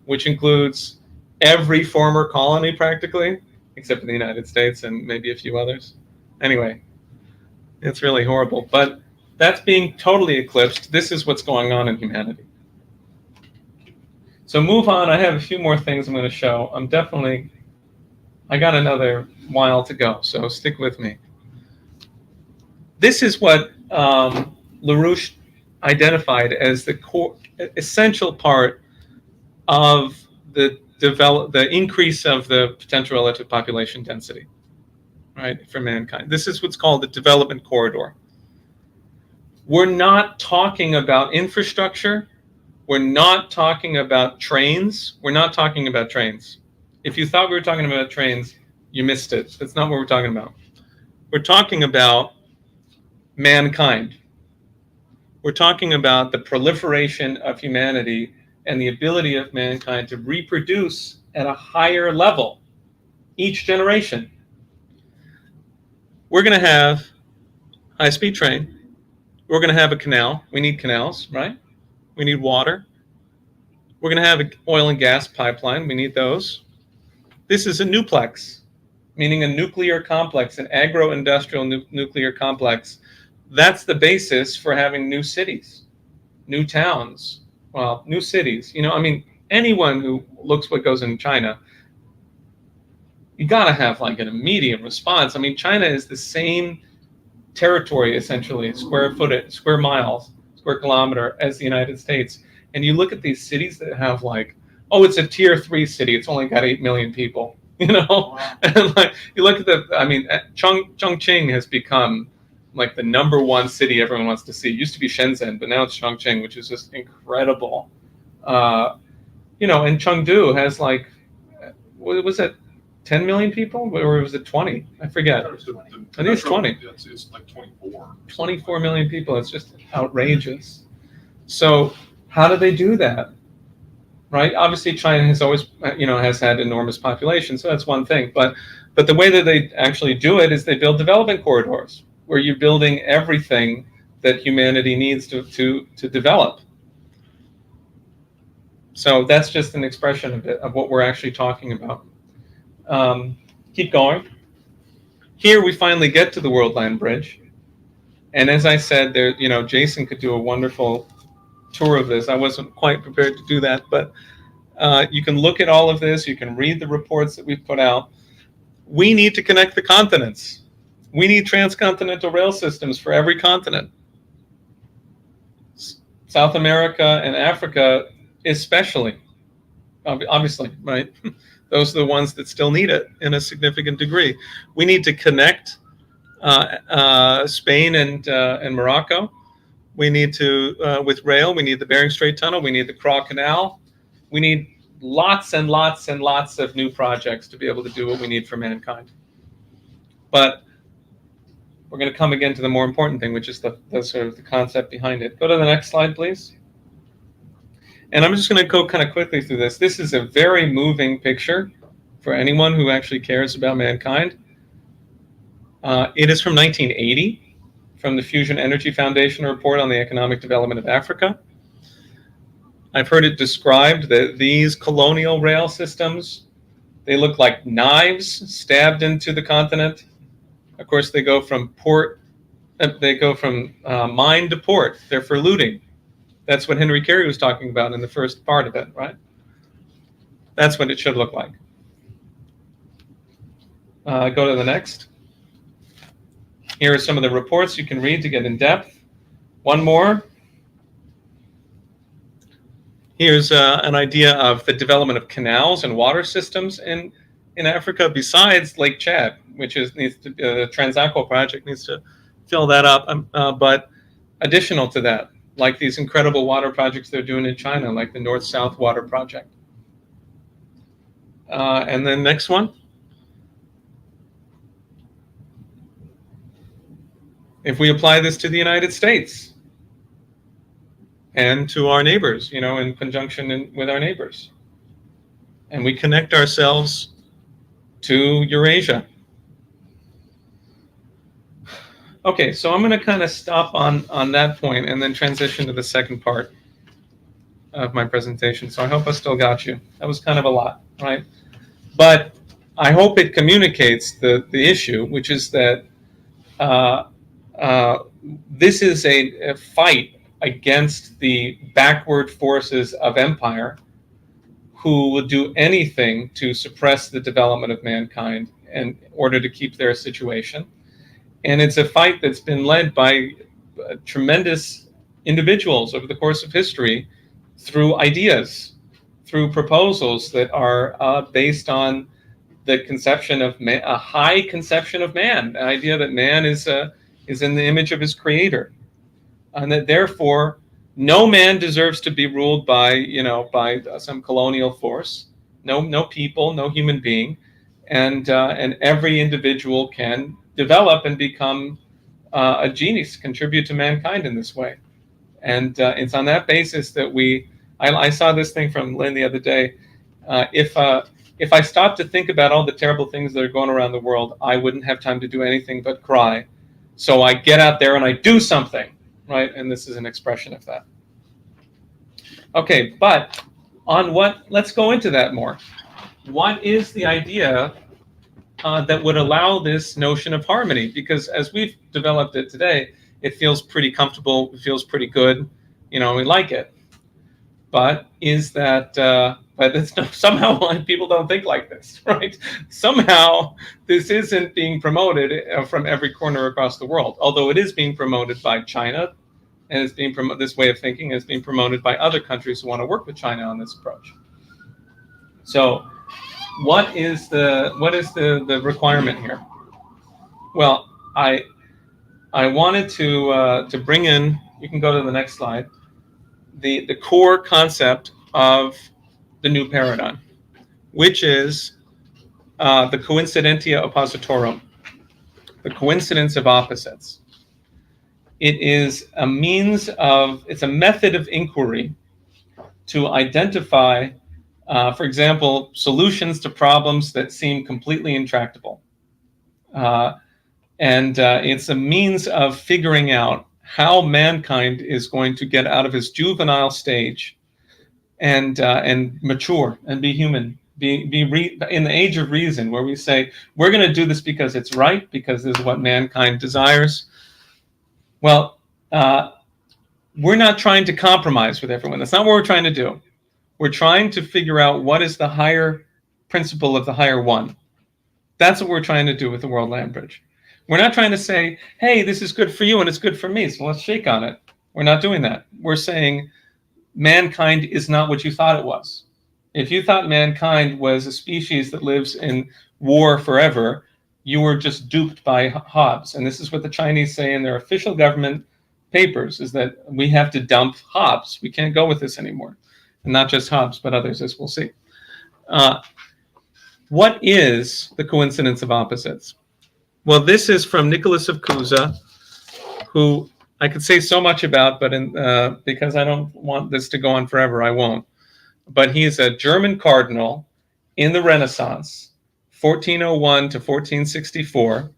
which includes every former colony practically, except for the United States and maybe a few others. Anyway, it's really horrible, but that's being totally eclipsed. This is what's going on in humanity. So move on. I have a few more things I'm going to show. I got another while to go, so stick with me. This is what LaRouche identified as the core, essential part of the increase of the potential relative population density, right, for mankind. This is what's called the development corridor. We're not talking about infrastructure. We're not talking about trains. We're not talking about trains. If you thought we were talking about trains, you missed it. That's not what we're talking about. we're talking about mankind. We're talking about the proliferation of humanity and the ability of mankind to reproduce at a higher level each generation. We're going to have high-speed train. We're going to have a canal. We need canals, right? We need water. We're going to have an oil and gas pipeline. We need those. This is a nuklex, meaning a nuclear complex, an agro-industrial nuclear complex. That's the basis for having new cities, new towns, well, new cities. I mean, anyone who looks what goes in China, you got to have like an immediate response. I mean, China is the same territory, essentially, square miles, square kilometer, as the United States. And you look at these cities that have like, oh, it's a tier 3 city. It's only got 8 million people, Wow. And like, you look at Chongqing has become like the #1 city everyone wants to see. It used to be Shenzhen, but now it's Chongqing, which is just incredible. And Chengdu has like, what was it, 10 million people? Or was it 20? I forget. I think it's 20. It's like 24. 24 million people. It's just outrageous. So how do they do that? Right? Obviously, China has always, has had enormous population, so that's one thing. But the way that they actually do it is they build development corridors where you're building everything that humanity needs to develop. So that's just an expression of what we're actually talking about. Keep going. Here we finally get to the World Land Bridge. And as I said, there, Jason could do a wonderful tour of this. I wasn't quite prepared to do that, but you can look at all of this. You can read the reports that we've put out. We need to connect the continents. We need transcontinental rail systems for every continent. South America and Africa especially, obviously, right? Those are the ones that still need it in a significant degree. We need to connect Spain and Morocco. We need to, with rail, we need the Bering Strait Tunnel. We need the Craw Canal. We need lots and lots and lots of new projects to be able to do what we need for mankind. But we're going to come again to the more important thing, which is the sort of the concept behind it. Go to the next slide, please. And I'm just going to go kind of quickly through this. This is a very moving picture for anyone who actually cares about mankind. It is from 1980, from the Fusion Energy Foundation report on the economic development of Africa. I've heard it described that these colonial rail systems, they look like knives stabbed into the continent. Of course, they go from mine to port. They're for looting. That's what Henry Carey was talking about in the first part of it, right? That's what it should look like. Go to the next. Here are some of the reports you can read to get in depth. One more. Here's an idea of the development of canals and water systems in Africa besides Lake Chad, which needs to the Transaco project needs to fill that up. But additional to that, like these incredible water projects they're doing in China, like the North-South Water Project. And then next one. If we apply this to the United States and to our neighbors, in conjunction with our neighbors, and we connect ourselves to Eurasia. Okay, so I'm going to kind of stop on that point and then transition to the second part of my presentation. So I hope I still got you. That was kind of a lot, right? But I hope it communicates the issue, which is that this is a fight against the backward forces of empire who will do anything to suppress the development of mankind in order to keep their situation. And it's a fight that's been led by tremendous individuals over the course of history through ideas, through proposals that are based on the conception of man, a high conception of man, the idea that man is in the image of his creator, and that therefore no man deserves to be ruled by some colonial force, no people, no human being, and every individual can develop and become a genius, contribute to mankind in this way. And it's on that basis that I saw this thing from Lynn the other day. If I stopped to think about all the terrible things that are going around the world, I wouldn't have time to do anything but cry. So I get out there and I do something, right? And this is an expression of that. Okay, but on what, let's go into that more. What is the idea that would allow this notion of harmony? Because as we've developed it today, it feels pretty comfortable, it feels pretty good, we like it. But is that, somehow people don't think like this, right? Somehow this isn't being promoted from every corner across the world, although it is being promoted by China, and it's being this way of thinking is being promoted by other countries who want to work with China on this approach. So what is the requirement here? Well, I wanted to bring in, you can go to the next slide, the core concept of the new paradigm, which is the coincidentia oppositorum, the coincidence of opposites. It is it's a method of inquiry to identify, for example, solutions to problems that seem completely intractable. And it's a means of figuring out how mankind is going to get out of his juvenile stage and mature and be human, be in the age of reason, where we say, we're going to do this because it's right, because this is what mankind desires. Well, we're not trying to compromise with everyone. That's not what we're trying to do. We're trying to figure out what is the higher principle of the higher one. That's what we're trying to do with the World Land Bridge. We're not trying to say, hey, this is good for you and it's good for me, so let's shake on it. We're not doing that. We're saying mankind is not what you thought it was. If you thought mankind was a species that lives in war forever, you were just duped by Hobbes. And this is what the Chinese say in their official government papers, is that we have to dump Hobbes. We can't go with this anymore. And not just Hobbes, but others, as we'll see. What is the coincidence of opposites? Well, this is from Nicholas of Cusa, who I could say so much about, but because I don't want this to go on forever, I won't. But he is a German cardinal in the Renaissance, 1401 to 1464.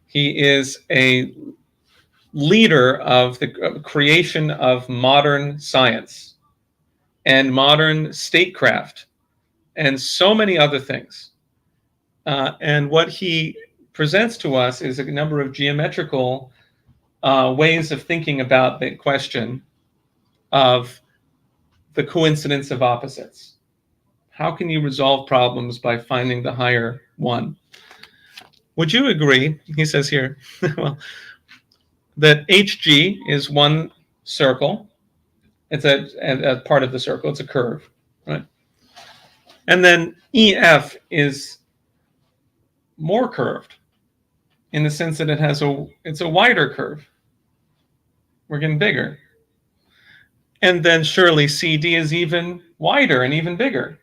He is a leader of the creation of modern science and modern statecraft and so many other things. And what he presents to us is a number of geometrical ways of thinking about the question of the coincidence of opposites. How can you resolve problems by finding the higher one? Would you agree, he says here, well, that HG is one circle. It's a part of the circle. It's a curve, right? And then EF is more curved in the sense that it's a wider curve. We're getting bigger. And then surely CD is even wider and even bigger.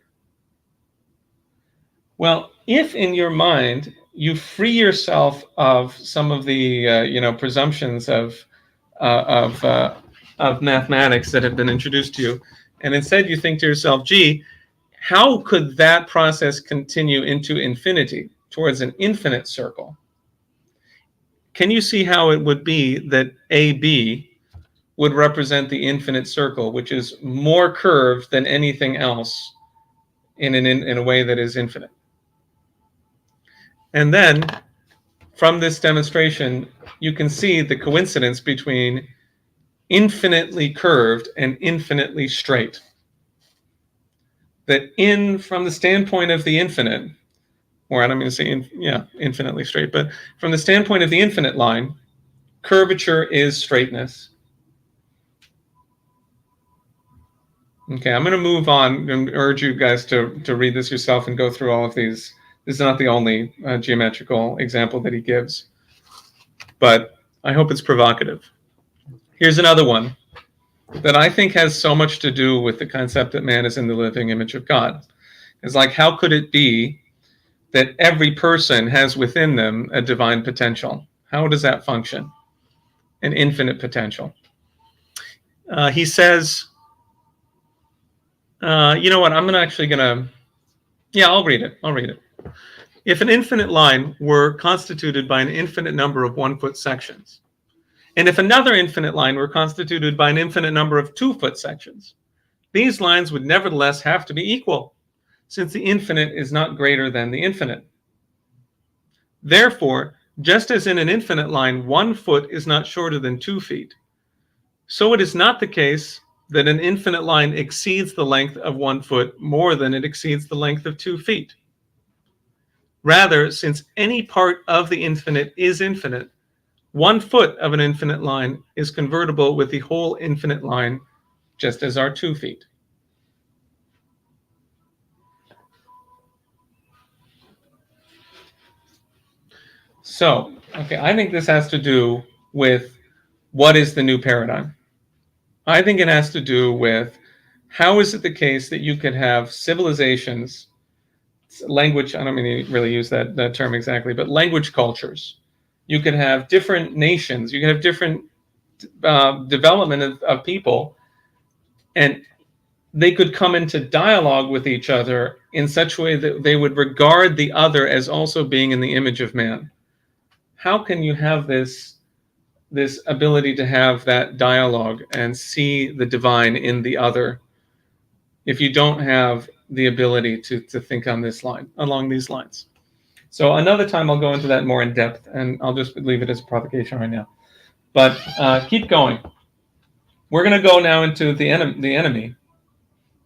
Well, if in your mind you free yourself of some of the presumptions of mathematics that have been introduced to you, and instead you think to yourself, gee, how could that process continue into infinity, towards an infinite circle? Can you see how it would be that AB would represent the infinite circle, which is more curved than anything else in a way that is infinite? And then from this demonstration, you can see the coincidence between infinitely curved and infinitely straight. That from the standpoint of the infinite, or I'm going to say, infinitely straight, but from the standpoint of the infinite line, curvature is straightness. Okay, I'm going to move on and urge you guys to read this yourself and go through all of these. This is not the only geometrical example that he gives, but I hope it's provocative. Here's another one that I think has so much to do with the concept that man is in the living image of God. It's like, how could it be that every person has within them a divine potential. How does that function? An infinite potential. He says, you know what, I'll read it. If an infinite line were constituted by an infinite number of 1-foot sections, and if another infinite line were constituted by an infinite number of 2-foot sections, these lines would nevertheless have to be equal, since the infinite is not greater than the infinite. Therefore, just as in an infinite line, 1 foot is not shorter than 2 feet, so it is not the case that an infinite line exceeds the length of 1 foot more than it exceeds the length of 2 feet. Rather, since any part of the infinite is infinite, 1 foot of an infinite line is convertible with the whole infinite line, just as are 2 feet. So, okay, I think this has to do with what is the new paradigm. I think it has to do with how is it the case that you could have civilizations, language, I don't mean to really use that term exactly, but language cultures. You could have different nations, you could have different development of people, and they could come into dialogue with each other in such a way that they would regard the other as also being in the image of man. How can you have this ability to have that dialogue and see the divine in the other if you don't have the ability to think on this line, along these lines? So another time I'll go into that more in depth, and I'll just leave it as a provocation right now. But keep going. We're going to go now into the enemy.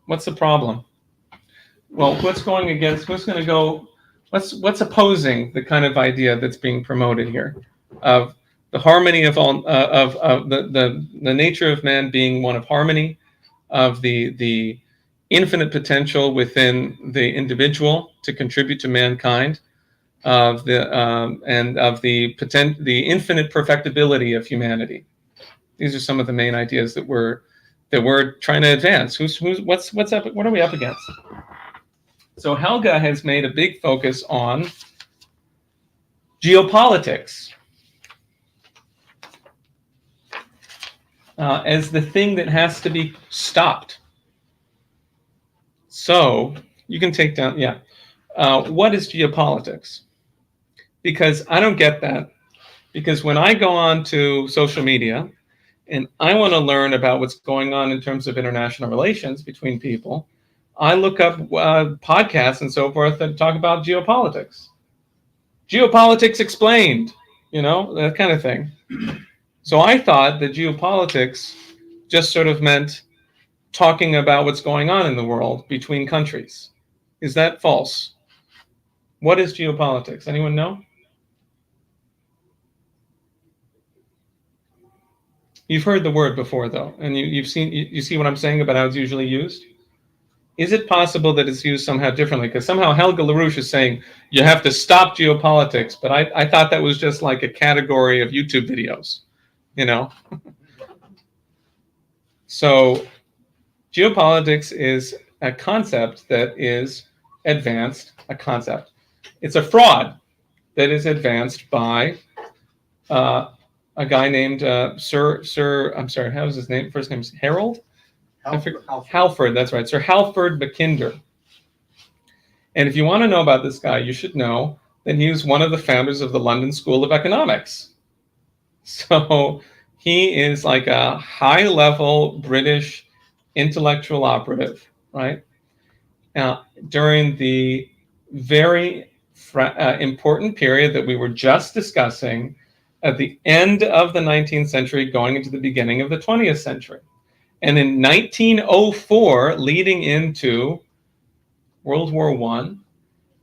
What's the problem? Well, what's going against? What's going to go? What's opposing the kind of idea that's being promoted here, of the harmony of all of the nature of man being one of harmony, of the infinite potential within the individual to contribute to mankind, of the and of the infinite perfectibility of humanity. These are some of the main ideas that we're trying to advance. What's up? What are we up against? So Helge has made a big focus on geopolitics as the thing that has to be stopped. So you can take down, what is geopolitics? Because I don't get that. Because when I go on to social media and I want to learn about what's going on in terms of international relations between people, I look up podcasts and so forth that talk about geopolitics. Geopolitics explained, that kind of thing. So I thought that geopolitics just sort of meant talking about what's going on in the world between countries. Is that false? What is geopolitics? Anyone know? You've heard the word before, though, and you see what I'm saying about how it's usually used? Is it possible that it's used somehow differently? Because somehow Helge LaRouche is saying you have to stop geopolitics, but I thought that was just like a category of YouTube videos, So geopolitics is a concept that is advanced, a concept. It's a fraud that is advanced by a guy named I'm sorry, how was his name? First name's Harold? Halford, that's right. Sir Halford Mackinder. And if you want to know about this guy, you should know that he was one of the founders of the London School of Economics. So he is like a high-level British intellectual operative, right? During the very important period that we were just discussing at the end of the 19th century, going into the beginning of the 20th century. And in 1904, leading into World War I,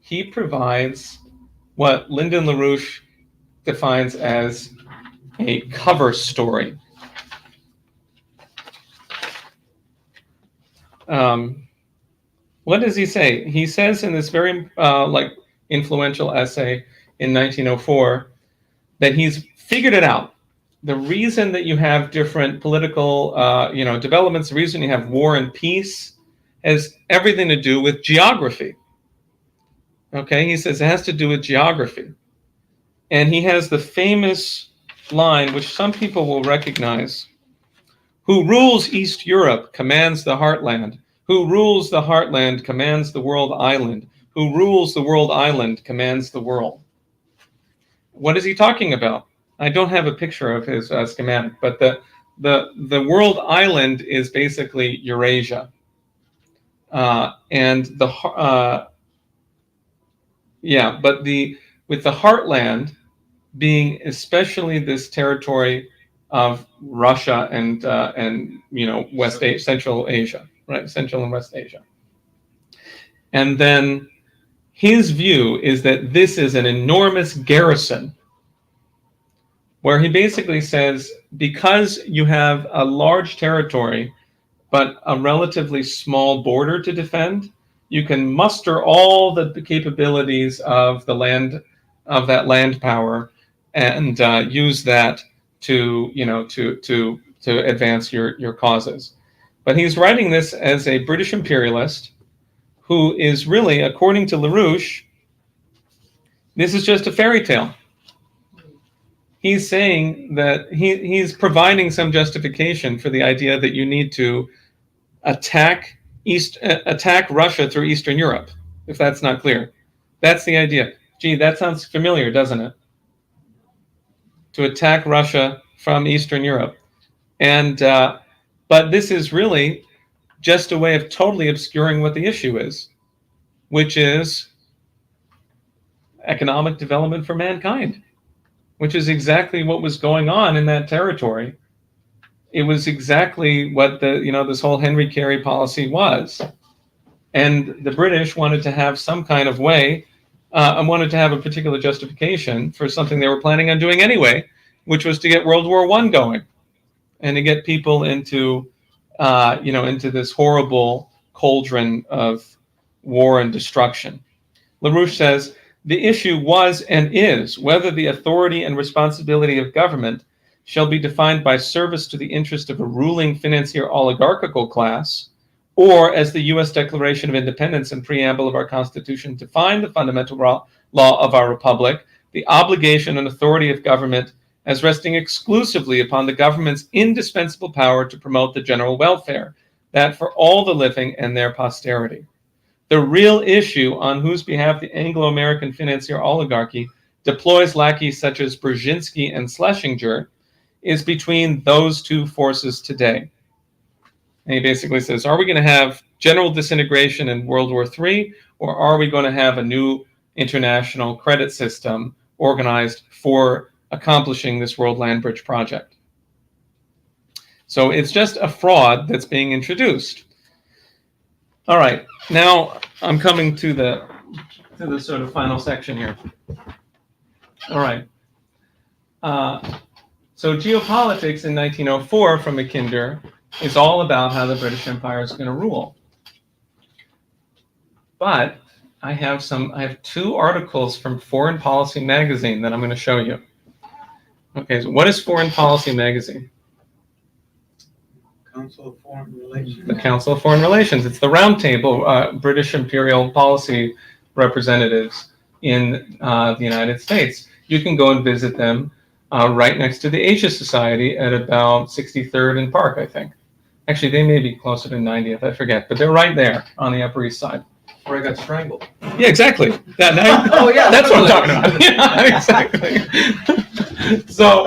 he provides what Lyndon LaRouche defines as a cover story. What does he say? He says in this very influential essay in 1904 that he's figured it out. The reason that you have different political, developments, the reason you have war and peace has everything to do with geography. Okay, he says it has to do with geography. And he has the famous line, which some people will recognize: who rules East Europe commands the heartland. Who rules the heartland commands the world island. Who rules the world island commands the world. What is he talking about? I don't have a picture of his schematic, but the world island is basically Eurasia. And the but with the heartland being especially this territory of Russia and Central Asia, right? Central and West Asia. And then his view is that this is an enormous garrison, where he basically says, because you have a large territory but a relatively small border to defend, you can muster all the capabilities of the land, of that land power, and use that to advance your causes. But he's writing this as a British imperialist who is really, according to LaRouche, this is just a fairy tale. He's saying that he's providing some justification for the idea that you need to attack Russia through Eastern Europe, if that's not clear. That's the idea. Gee, that sounds familiar, doesn't it? To attack Russia from Eastern Europe. And but this is really just a way of totally obscuring what the issue is, which is economic development for mankind, which is exactly what was going on in that territory. It was exactly what this whole Henry Carey policy was. And the British wanted to have some kind of way, and wanted to have a particular justification for something they were planning on doing anyway, which was to get World War I going and to get people into this horrible cauldron of war and destruction. LaRouche says, the issue was and is whether the authority and responsibility of government shall be defined by service to the interest of a ruling financier oligarchical class, or, as the U.S. Declaration of Independence and preamble of our Constitution define the fundamental law of our republic, the obligation and authority of government as resting exclusively upon the government's indispensable power to promote the general welfare, that for all the living and their posterity. The real issue on whose behalf the Anglo-American financier oligarchy deploys lackeys such as Brzezinski and Schlesinger is between those two forces today. And he basically says, are we going to have general disintegration in World War III, or are we going to have a new international credit system organized for accomplishing this World Land Bridge project? So it's just a fraud that's being introduced. All right, now I'm coming to the sort of final section here. All right. So Geopolitics in 1904 from Mackinder is all about how the British Empire is going to rule. But I have two articles from Foreign Policy magazine that I'm going to show you. Okay, so what is Foreign Policy magazine? Council of Foreign Relations. The Council of Foreign Relations. It's the roundtable, British imperial policy representatives in the United States. You can go and visit them right next to the Asia Society at about 63rd and Park, I think. Actually, they may be closer to 90th, I forget, but they're right there on the Upper East Side. Where I got strangled. Yeah, exactly. Oh, yeah, that's what I'm talking about. Yeah, exactly. So,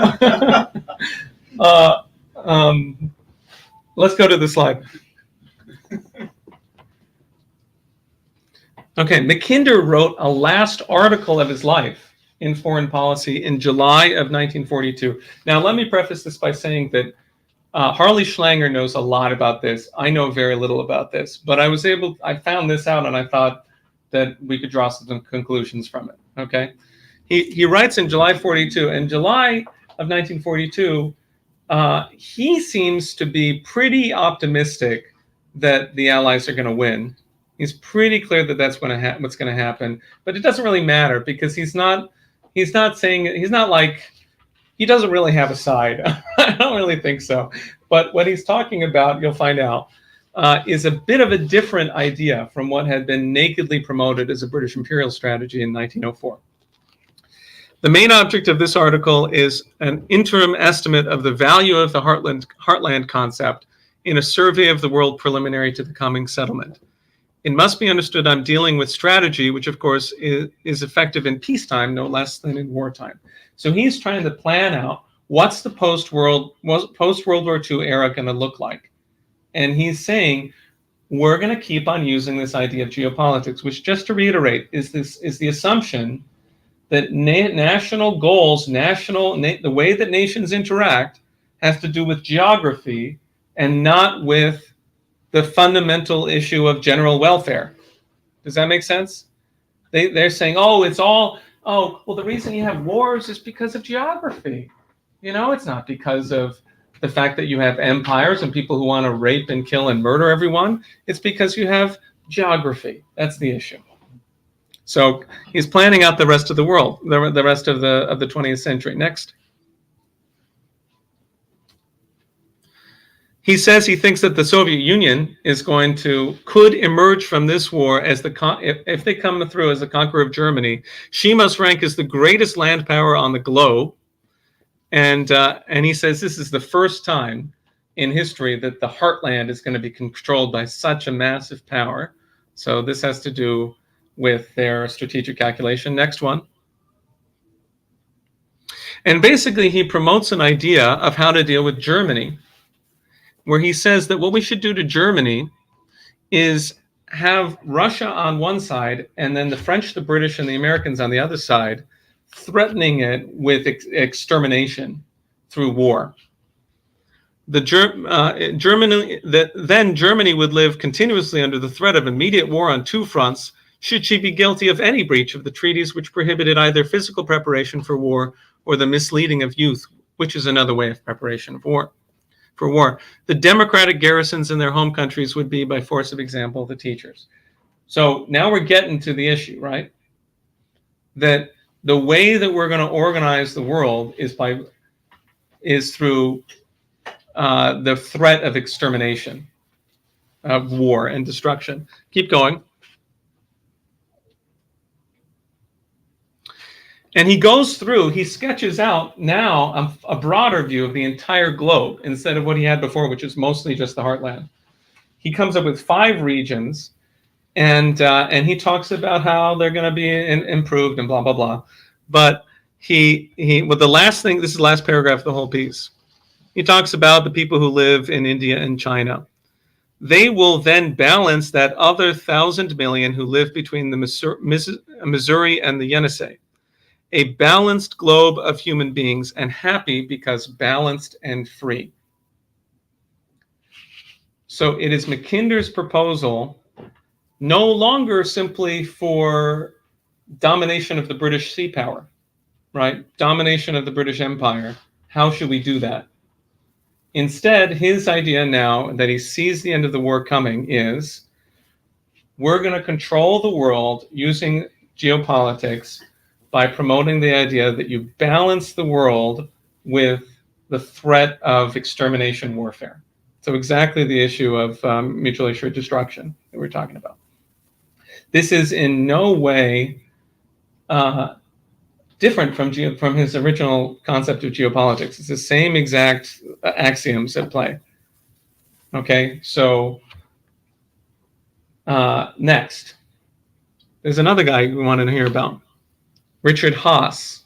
let's go to the slide. Okay, Mackinder wrote a last article of his life in Foreign Policy in July of 1942. Now, let me preface this by saying that Harley Schlanger knows a lot about this. I know very little about this, but I found this out and I thought that we could draw some conclusions from it, okay? He writes in July 42. In July of 1942, he seems to be pretty optimistic that the Allies are going to win. He's pretty clear that that's what's going to happen, but it doesn't really matter because he doesn't really have a side. I don't really think so. But what he's talking about, you'll find out, is a bit of a different idea from what had been nakedly promoted as a British imperial strategy in 1904. The main object of this article is an interim estimate of the value of the heartland concept in a survey of the world preliminary to the coming settlement. It must be understood I'm dealing with strategy, which of course is effective in peacetime, no less than in wartime. So he's trying to plan out what's the post-World War II era going to look like. And he's saying, we're going to keep on using this idea of geopolitics, which, just to reiterate, is the assumption that national goals, the way that nations interact has to do with geography and not with the fundamental issue of general welfare. Does that make sense? They're saying, well, the reason you have wars is because of geography. It's not because of the fact that you have empires and people who want to rape and kill and murder everyone. It's because you have geography. That's the issue. So he's planning out the rest of the world, the rest of the 20th century. Next. He says he thinks that the Soviet Union could emerge from this war as if they come through as the conqueror of Germany. She must rank as the greatest land power on the globe. And he says this is the first time in history that the heartland is going to be controlled by such a massive power. So this has to do with their strategic calculation. Next one. And basically he promotes an idea of how to deal with Germany, where he says that what we should do to Germany is have Russia on one side and then the French, the British, and the Americans on the other side, threatening it with extermination through war. Then Germany would live continuously under the threat of immediate war on two fronts, should she be guilty of any breach of the treaties which prohibited either physical preparation for war or the misleading of youth, which is another way of preparation for war. The democratic garrisons in their home countries would be, by force of example, the teachers. So now we're getting to the issue, right? That the way that we're going to organize the world is through the threat of extermination, of war and destruction. Keep going. And he sketches out now a broader view of the entire globe instead of what he had before, which is mostly just the heartland. He comes up with 5 regions, and he talks about how they're going to be improved and blah, blah, blah. But the last thing, this is the last paragraph of the whole piece. He talks about the people who live in India and China. They will then balance that other 1,000 million who live between the Missouri and the Yenisei. A balanced globe of human beings, and happy because balanced and free. So it is Mackinder's proposal no longer simply for domination of the British sea power, right? Domination of the British Empire. How should we do that? Instead, his idea now that he sees the end of the war coming is we're going to control the world using geopolitics by promoting the idea that you balance the world with the threat of extermination warfare. So exactly the issue of mutually assured destruction that we're talking about. This is in no way different from his original concept of geopolitics. It's the same exact axioms at play. Okay, so next. There's another guy we want to hear about. Richard Haas,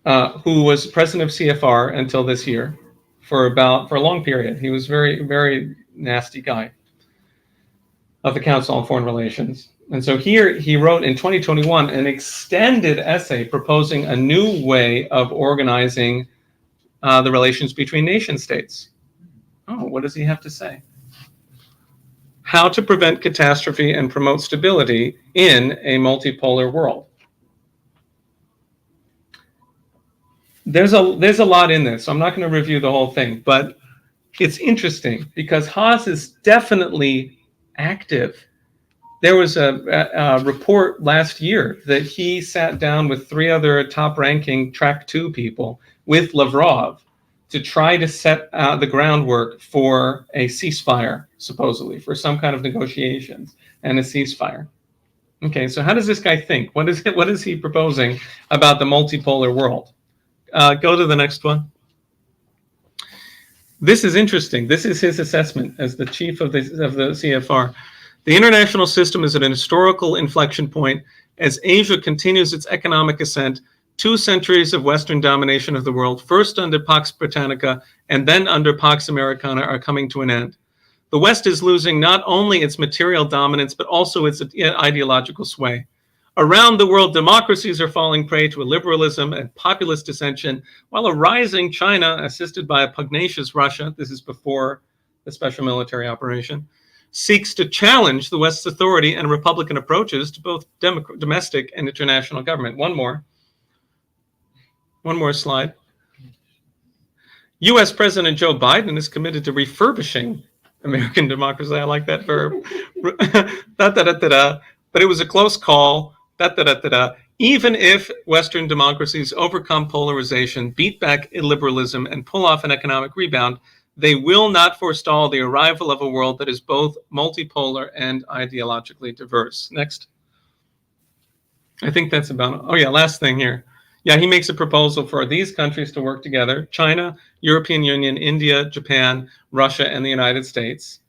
who was president of CFR until this year for a long period. He was very, very nasty guy of the Council on Foreign Relations. And so here he wrote in 2021 an extended essay proposing a new way of organizing the relations between nation states. Oh, what does he have to say? How to prevent catastrophe and promote stability in a multipolar world. There's a lot in this, so I'm not going to review the whole thing, but it's interesting because Haas is definitely active. There was a report last year that he sat down with 3 other top-ranking Track 2 people with Lavrov to try to set the groundwork for a ceasefire, supposedly, for some kind of negotiations and a ceasefire. Okay, so how does this guy think? What is he proposing about the multipolar world? Go to the next one. This is interesting. This is his assessment as the chief of the CFR. The international system is at an historical inflection point as Asia continues its economic ascent. 2 centuries of Western domination of the world, first under Pax Britannica and then under Pax Americana, are coming to an end. The West is losing not only its material dominance, but also its ideological sway. Around the world, democracies are falling prey to a liberalism and populist dissension, while a rising China, assisted by a pugnacious Russia, this is before the special military operation, seeks to challenge the West's authority and Republican approaches to both domestic and international government. One more slide. U.S. President Joe Biden is committed to refurbishing American democracy. I like that verb. But it was a close call. Even if Western democracies overcome polarization, beat back illiberalism, and pull off an economic rebound, they will not forestall the arrival of a world that is both multipolar and ideologically diverse. Next. I think that's about, oh yeah, last thing here. Yeah, he makes a proposal for these countries to work together: China, European Union, India, Japan, Russia, and the United States.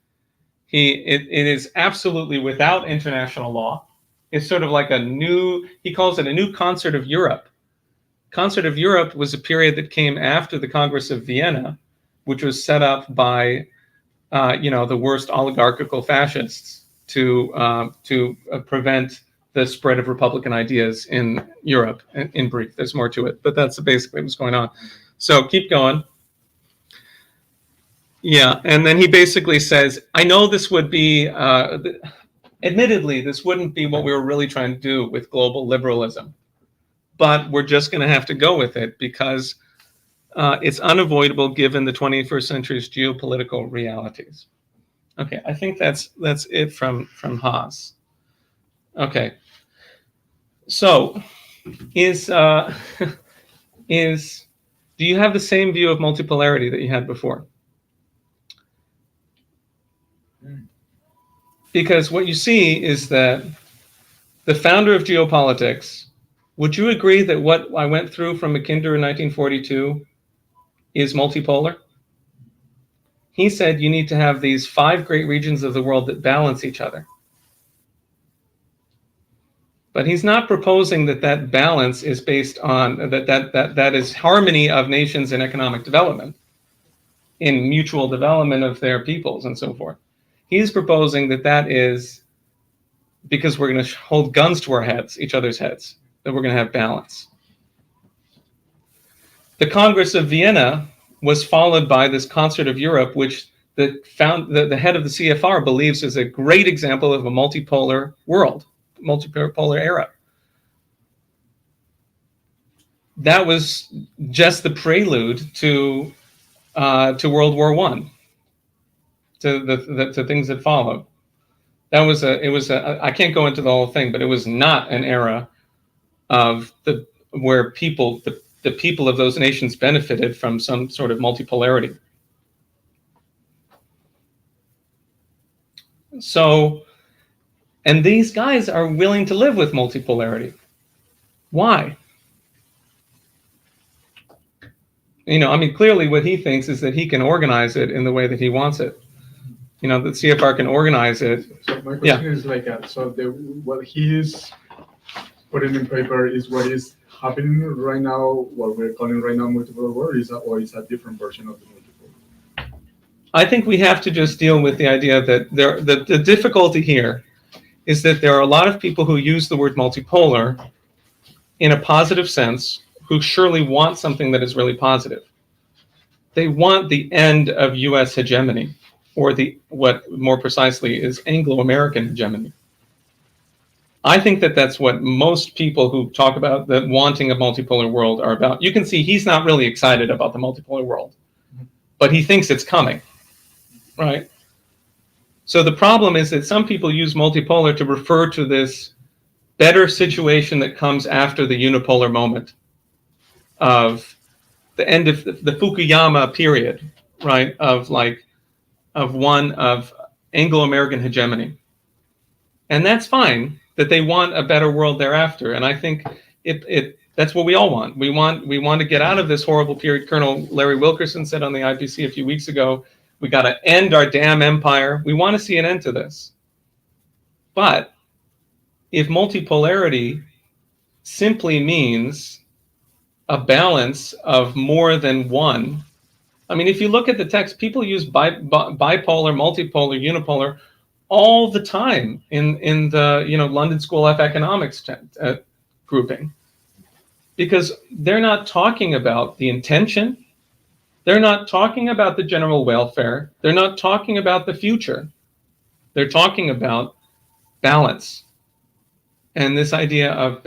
It is absolutely without international law. It's sort of like he calls it a new concert of Europe. Concert of Europe was a period that came after the Congress of Vienna, which was set up by, the worst oligarchical fascists to prevent the spread of Republican ideas in Europe. In brief, there's more to it, but that's basically what's going on. So keep going. Yeah, and then he basically says, I know this would be, admittedly, this wouldn't be what we were really trying to do with global liberalism, but we're just going to have to go with it because it's unavoidable given the 21st century's geopolitical realities. Okay, I think that's it from Haas. Okay, so do you have the same view of multipolarity that you had before? Because what you see is that the founder of Geopolitics, would you agree that what I went through from Mackinder in 1942 is multipolar? He said you need to have these 5 great regions of the world that balance each other. But he's not proposing that balance is based on, that is harmony of nations in economic development, in mutual development of their peoples and so forth. He's proposing that is because we're going to hold guns to our heads, each other's heads, that we're going to have balance. The Congress of Vienna was followed by this Concert of Europe, which the head of the CFR believes is a great example of a multipolar world, multipolar era. That was just the prelude to World War I, to things that followed. I can't go into the whole thing, but it was not an era where the people of those nations benefited from some sort of multipolarity. So, and these guys are willing to live with multipolarity. Why? Clearly what he thinks is that he can organize it in the way that he wants it. The CFR can organize it. So my question is what he is putting in paper is what is happening right now, what we're calling right now multipolar world, or is a different version of the multipolar? I think we have to just deal with the idea that the difficulty here is that there are a lot of people who use the word multipolar in a positive sense, who surely want something that is really positive. They want the end of U.S. hegemony, or what more precisely is Anglo-American hegemony. I think that's what most people who talk about the wanting a multipolar world are about. You can see he's not really excited about the multipolar world, but he thinks it's coming, right? So the problem is that some people use multipolar to refer to this better situation that comes after the unipolar moment of the end of the Fukuyama period, right? Of Anglo-American hegemony. And that's fine that they want a better world thereafter. And I think that's what we all want. We want to get out of this horrible period. Colonel Larry Wilkerson said on the IPC a few weeks ago, we got to end our damn empire. We want to see an end to this. But if multipolarity simply means a balance of more than one, I mean, if you look at the text, people use bipolar, multipolar, unipolar all the time in the London School of Economics grouping, because they're not talking about the intention, they're not talking about the general welfare, they're not talking about the future, they're talking about balance, and this idea of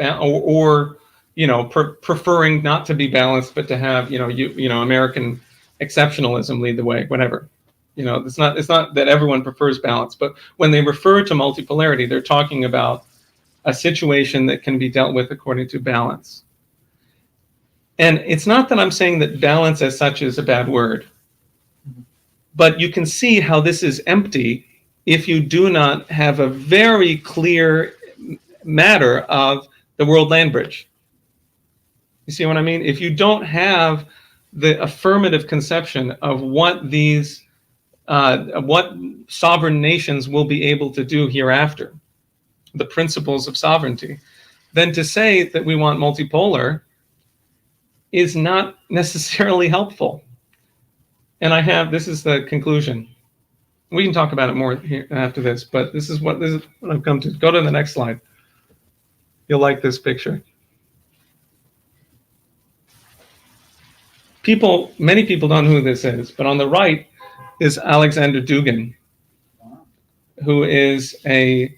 preferring not to be balanced but to have American exceptionalism lead the way, whatever. It's not that everyone prefers balance, but when they refer to multipolarity, they're talking about a situation that can be dealt with according to balance. And it's not that I'm saying that balance as such is a bad word, but you can see how this is empty if you do not have a very clear matter of the world land bridge. You see what I mean? If you don't have the affirmative conception of what sovereign nations will be able to do hereafter, the principles of sovereignty, then to say that we want multipolar is not necessarily helpful. And this is the conclusion. We can talk about it more here after this, but this is what I've come to. Go to the next slide. You'll like this picture. Many people don't know who this is, but on the right is Alexander Dugin, who is a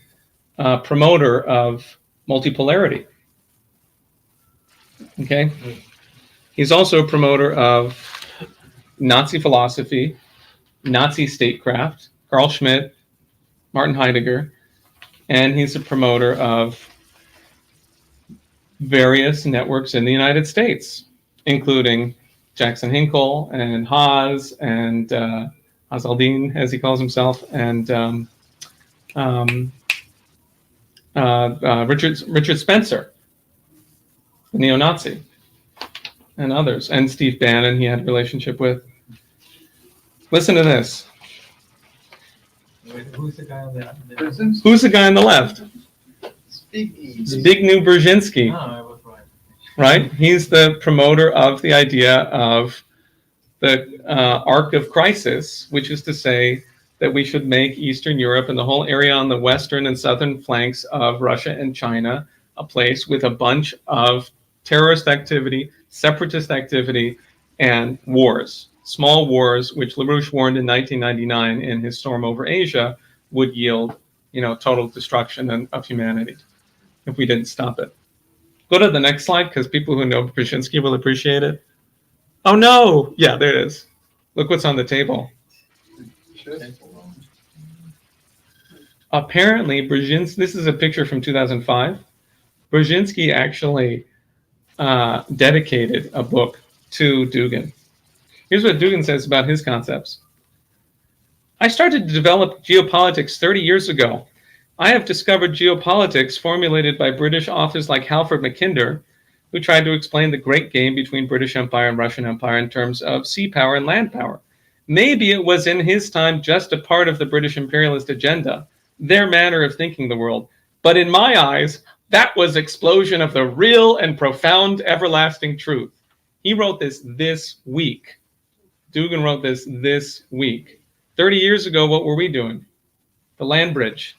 promoter of multipolarity. Okay? He's also a promoter of Nazi philosophy, Nazi statecraft, Carl Schmitt, Martin Heidegger, and he's a promoter of various networks in the United States, including Jackson Hinkle and Haas and Hazeldine, as he calls himself, and Richard Spencer, the neo-Nazi, and others, and Steve Bannon he had a relationship with. Listen to this. Wait, who's the guy on the Who's the guy on the left? Zbigniew Brzezinski. No, I was right. Right? He's the promoter of the idea of the arc of crisis, which is to say that we should make Eastern Europe and the whole area on the western and southern flanks of Russia and China a place with a bunch of terrorist activity, separatist activity, and wars. Small wars, which LaRouche warned in 1999 in his Storm Over Asia, would yield, total destruction of humanity if we didn't stop it. Go to the next slide, because people who know Brzezinski will appreciate it. Oh no! Yeah, there it is. Look what's on the table. Apparently, Brzezinski, this is a picture from 2005. Brzezinski actually dedicated a book to Dugin. Here's what Dugin says about his concepts. I started to develop geopolitics 30 years ago. I have discovered geopolitics formulated by British authors like Halford Mackinder, who tried to explain the great game between British Empire and Russian Empire in terms of sea power and land power. Maybe it was in his time just a part of the British imperialist agenda, their manner of thinking the world. But in my eyes, that was explosion of the real and profound everlasting truth. He wrote this week. Dugin wrote this week. 30 years ago, what were we doing? The land bridge.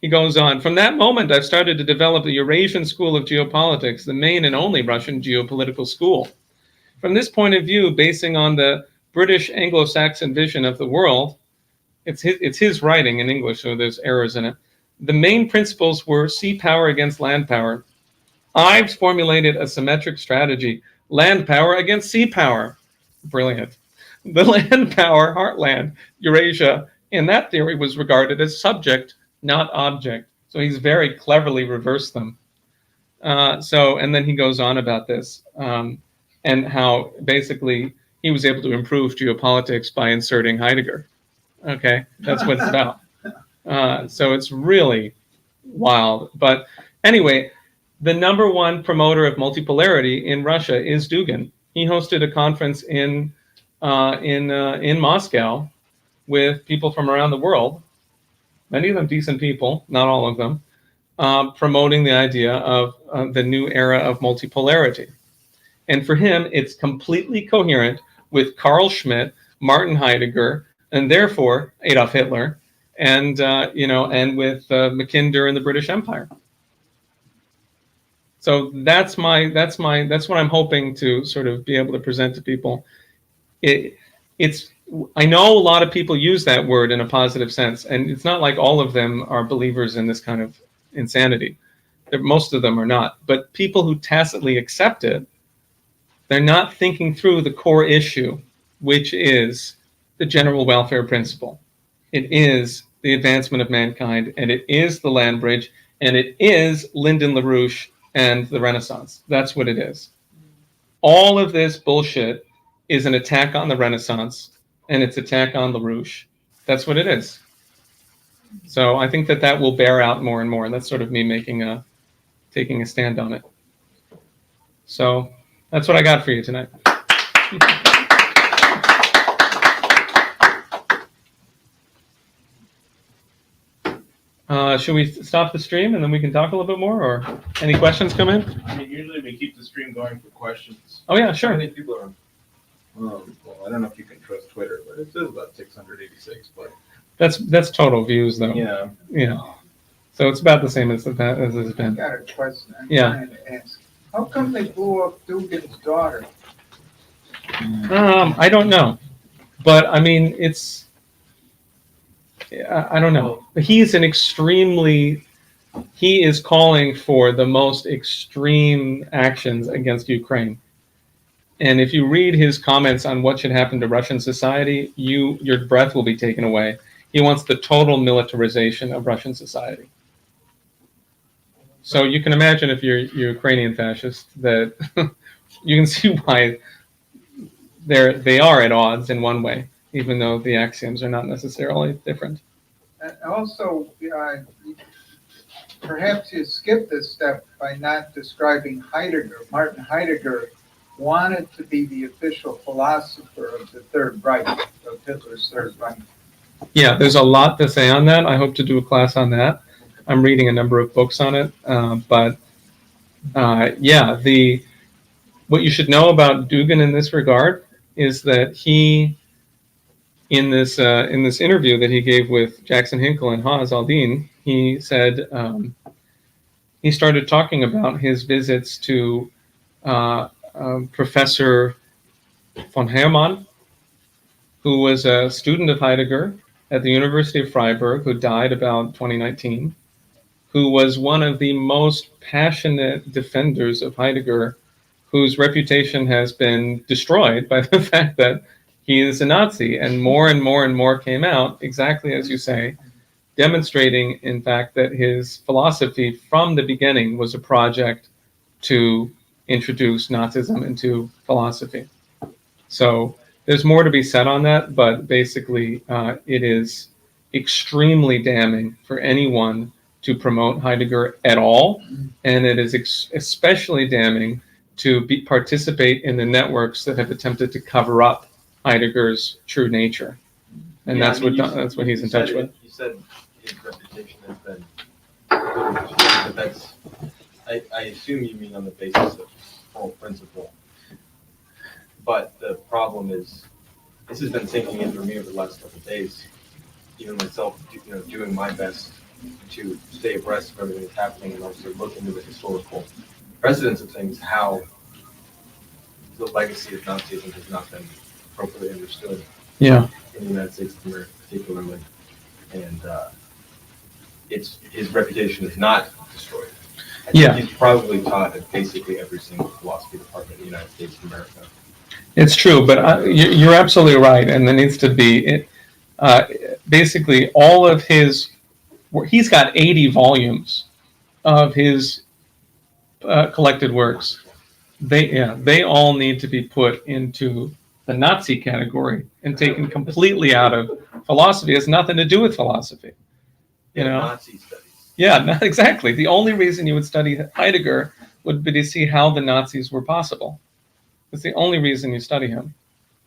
He goes on, from that moment, I've started to develop the Eurasian school of geopolitics, the main and only Russian geopolitical school. From this point of view, basing on the British Anglo-Saxon vision of the world, it's his writing in English, so there's errors in it. The main principles were sea power against land power. I've formulated a symmetric strategy, land power against sea power. Brilliant. The land power, heartland, Eurasia, in that theory was regarded as subject, not object. So he's very cleverly reversed them. And then he goes on about this, and how basically he was able to improve geopolitics by inserting Heidegger. Okay, that's what it's about. So it's really wild. But anyway, the number one promoter of multipolarity in Russia is Dugin. He hosted a conference in Moscow with people from around the world, many of them decent people, not all of them, promoting the idea of the new era of multipolarity. And for him, it's completely coherent with Carl Schmitt, Martin Heidegger, and therefore Adolf Hitler, and and with Mackinder and the British Empire. So that's what I'm hoping to sort of be able to present to people. I know a lot of people use that word in a positive sense, and it's not like all of them are believers in this kind of insanity. Most of them are not. But people who tacitly accept it, they're not thinking through the core issue, which is the general welfare principle. It is the advancement of mankind, and it is the land bridge, and it is Lyndon LaRouche and the Renaissance. That's what it is. All of this bullshit is an attack on the Renaissance, and it's attack on LaRouche. That's what it is. So I think that will bear out more and more, and that's sort of me taking a stand on it. So that's what I got for you tonight. Should we stop the stream and then we can talk a little bit more, or any questions come in? I mean, usually we keep the stream going for questions. Oh yeah, How sure. many people are on? Well, I don't know if you can trust Twitter, but it says about 686. But That's total views though. yeah, Yeah. So it's about the same as it's I been. got a question I'm Yeah. trying to ask. How come they blew up Dugan's daughter? I don't know, but I mean, I don't know. He is calling for the most extreme actions against Ukraine. And if you read his comments on what should happen to Russian society, your breath will be taken away. He wants the total militarization of Russian society. So you can imagine, if you're Ukrainian fascist, that you can see why they are at odds in one way, even though the axioms are not necessarily different. And also, perhaps you skipped this step by not describing Heidegger. Martin Heidegger wanted to be the official philosopher of the Third Reich, of Hitler's Third Reich. Yeah, there's a lot to say on that. I hope to do a class on that. I'm reading a number of books on it, what you should know about Dugin in this regard is that he, in this interview that he gave with Jackson Hinkle and Haz Aldin, he said he started talking about his visits to Professor von Hermann, who was a student of Heidegger at the University of Freiburg, who died about 2019, who was one of the most passionate defenders of Heidegger, whose reputation has been destroyed by the fact that he is a Nazi. And more and more came out, exactly as you say, demonstrating, in fact, that his philosophy from the beginning was a project to introduce Nazism into philosophy. So there's more to be said on that, but basically it is extremely damning for anyone to promote Heidegger at all, and it is especially damning to participate in the networks that have attempted to cover up Heidegger's true nature, and Yeah, that's I mean, what he's in touch with. You said his reputation has been good, but that's, I assume you mean on the basis of full principle. But the problem is, this has been sinking in for me over the last couple of days. Even myself, doing my best to stay abreast of everything that's happening and also look into the historical precedents of things, how the legacy of Nazism has not been appropriately understood Yeah. in the United States of America particularly. And his reputation is not destroyed. I think he's probably taught at basically every single philosophy department in the United States of America. It's true, but you're absolutely right, and there needs to be basically all of his. He's got 80 volumes of his collected works, they all need to be put into the Nazi category and taken completely out of philosophy. It has nothing to do with philosophy. You know? Nazi studies. Yeah, not exactly. The only reason you would study Heidegger would be to see how the Nazis were possible. That's the only reason you study him,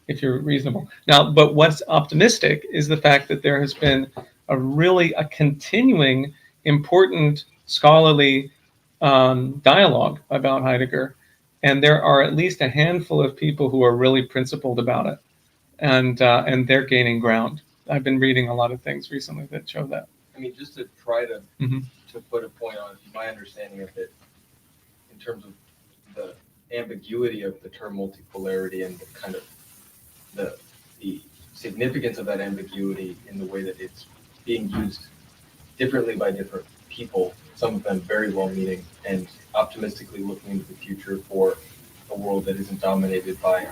if you're reasonable. Now, but what's optimistic is the fact that there has been a continuing important scholarly dialogue about Heidegger, and there are at least a handful of people who are really principled about it, and they're gaining ground. I've been reading a lot of things recently that show that. I mean, just to try to Mhm. to put a point on my understanding of it, in terms of the ambiguity of the term multipolarity and the kind of the significance of that ambiguity in the way that it's being used differently by different people, some of them very well-meaning and optimistically looking into the future for a world that isn't dominated by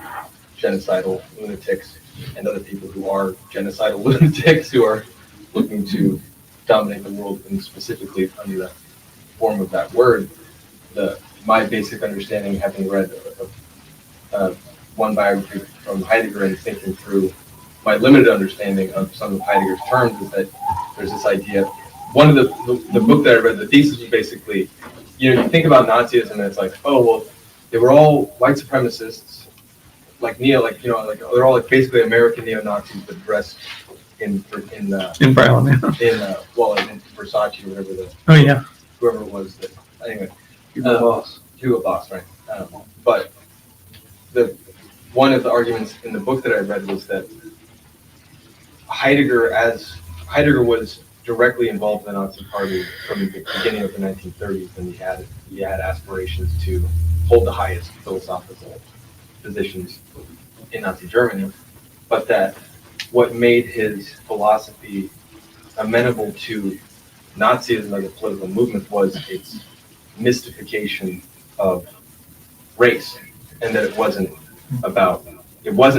genocidal lunatics and other people who are genocidal lunatics who are looking to dominate the world, and specifically under the form of that word. My basic understanding, having read one biography from Heidegger and thinking through my limited understanding of some of Heidegger's terms, is that there's this idea. One of the book that I read, the thesis was basically, you think about Nazism and it's like, oh well, they were all white supremacists, they're all basically American neo-Nazis, but dressed in brown, yeah. in Versace or whatever whoever it was that anyway. Hugo Boss, right? But one of the arguments in the book that I read was that Heidegger was directly involved in the Nazi Party from the beginning of the 1930s, and he had aspirations to hold the highest philosophical positions in Nazi Germany, but that what made his philosophy amenable to Nazism as a political movement was its mystification of race, and that it wasn't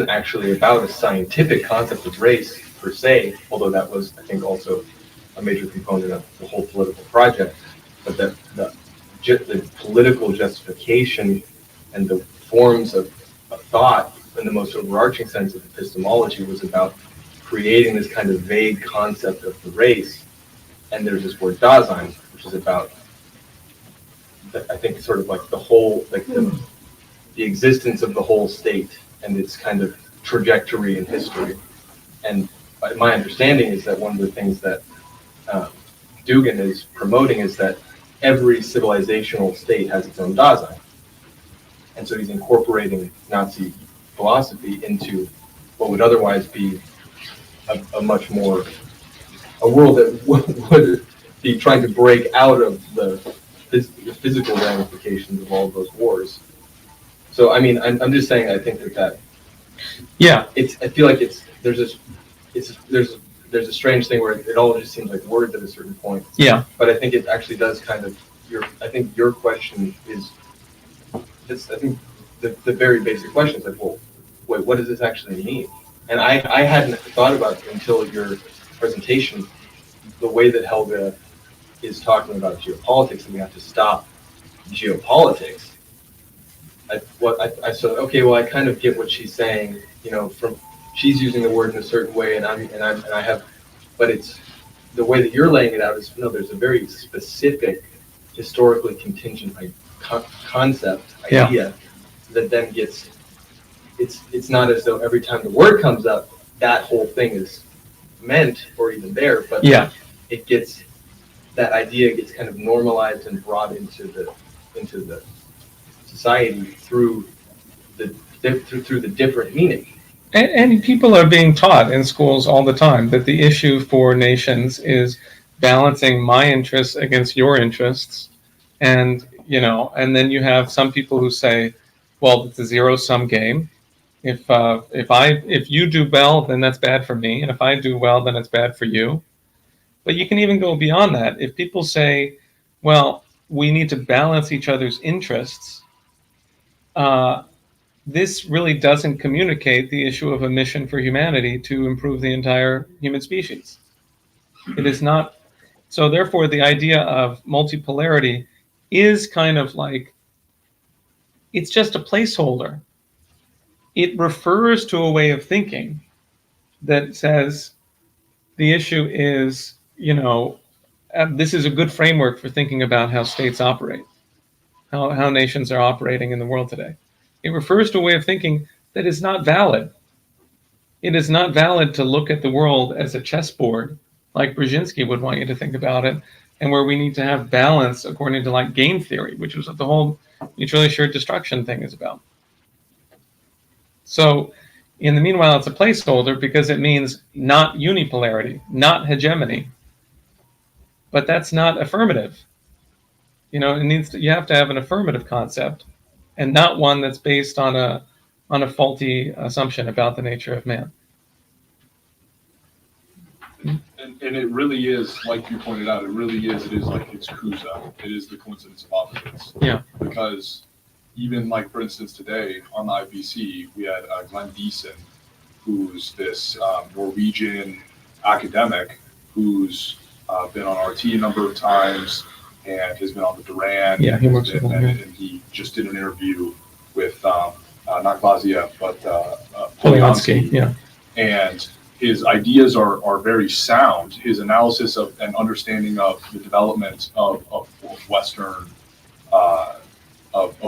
actually about a scientific concept of race per se, although that was, I think, also a major component of the whole political project, but that the political justification and the forms of thought in the most overarching sense of epistemology was about creating this kind of vague concept of the race. And there's this word Dasein, which is about, I think, sort of like the whole, like the existence of the whole state and its kind of trajectory in history. And my understanding is that one of the things that Dugan is promoting is that every civilizational state has its own Dasein. And so he's incorporating Nazi philosophy into what would otherwise be a much more, a world that would be trying to break out of the physical ramifications of all of those wars. So, I mean, I'm just saying, I think that yeah, I feel like there's a strange thing where it all just seems like words at a certain point. Yeah. But I think it actually does kind of, I think your question is, I think the very basic question is like, well, wait, what does this actually mean? And I hadn't thought about it until your presentation, the way that Helga is talking about geopolitics, and we have to stop geopolitics. I said, okay, well, I kind of get what she's saying, she's using the word in a certain way, and I have, but it's the way that you're laying it out is, there's a very specific, historically contingent concept, idea, that then gets, it's not as though every time the word comes up, that whole thing is meant or even there, but it gets, that idea gets kind of normalized and brought into the society through the different meaning. And people are being taught in schools all the time that the issue for nations is balancing my interests against your interests. And, and then you have some people who say, well, it's a zero-sum game. If you do well, then that's bad for me. And if I do well, then it's bad for you. But you can even go beyond that. If people say, well, we need to balance each other's interests, this really doesn't communicate the issue of a mission for humanity to improve the entire human species. It is not. So therefore, the idea of multipolarity is kind of like, it's just a placeholder. It refers to a way of thinking that says the issue is, this is a good framework for thinking about how states operate, how nations are operating in the world today. It refers to a way of thinking that is not valid. It is not valid to look at the world as a chessboard, like Brzezinski would want you to think about it, and where we need to have balance according to like game theory, which is what the whole mutually assured destruction thing is about. So in the meanwhile, it's a placeholder because it means not unipolarity, not hegemony. But that's not affirmative. You have to have an affirmative concept, and not one that's based on a faulty assumption about the nature of man. And it really is, like you pointed out, it is like it's Kuza. It is the coincidence of opposites. Yeah. Because even like, for instance, today on the IPC, we had Glenn Deason, who's this Norwegian academic who's been on RT a number of times and has been on the Duran. Yeah, he works with them. And he just did an interview with not Glaziev, but Polyansky. Yeah. And his ideas are very sound. His analysis of and understanding of the development of Western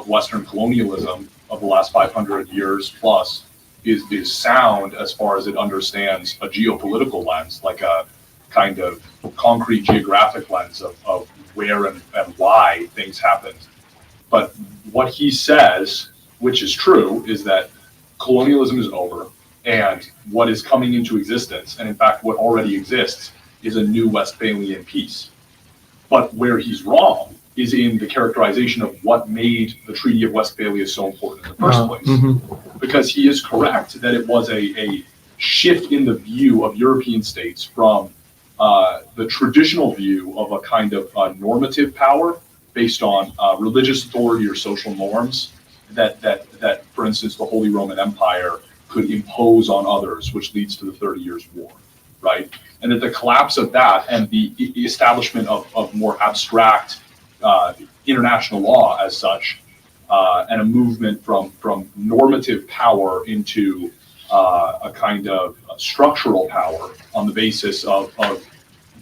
Western colonialism of the last 500 years plus is sound as far as it understands a geopolitical lens, like a kind of concrete geographic lens of where and why things happened. But what he says, which is true, is that colonialism is over, and what is coming into existence, and in fact what already exists, is a new Westphalian peace. But where he's wrong is in the characterization of what made the Treaty of Westphalia so important in the first place. Mm-hmm. Because he is correct that it was a shift in the view of European states from the traditional view of a kind of normative power based on religious authority or social norms that, for instance, the Holy Roman Empire could impose on others, which leads to the 30 Years' War, right? And that the collapse of that and the establishment of more abstract international law as such, and a movement from normative power into a kind of structural power on the basis of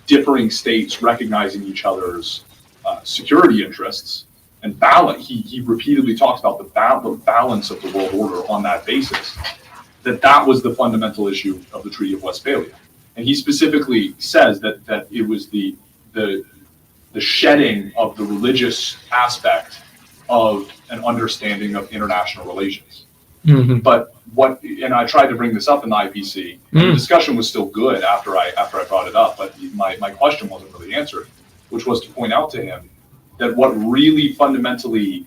differing states recognizing each other's security interests and balance. He repeatedly talks about the balance of the world order on that basis. That was the fundamental issue of the Treaty of Westphalia, and he specifically says that it was the shedding of the religious aspect of an understanding of international relations. Mm-hmm. But and I tried to bring this up in the IPC, and the discussion was still good after I brought it up, but my question wasn't really answered, which was to point out to him that what really fundamentally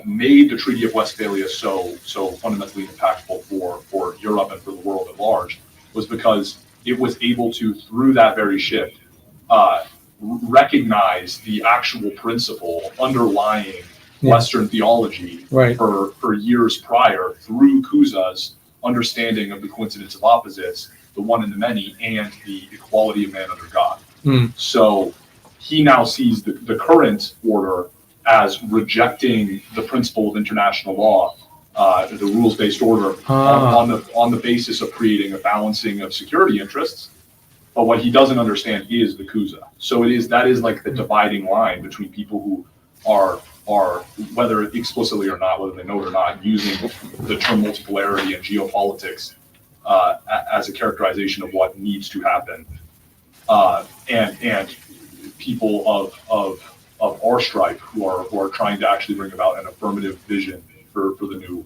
made the Treaty of Westphalia so fundamentally impactful for Europe and for the world at large was because it was able to, through that very shift, recognize the actual principle underlying Western theology for years prior through Kuza's understanding of the coincidence of opposites, the one and the many, and the equality of man under God. So he now sees the current order as rejecting the principle of international law, the rules-based order, on the basis of creating a balancing of security interests. But what he doesn't understand is the Kuza. So that is like the dividing line between people who are whether explicitly or not, whether they know it or not, using the term multipolarity and geopolitics as a characterization of what needs to happen, and people of our stripe who are trying to actually bring about an affirmative vision for the new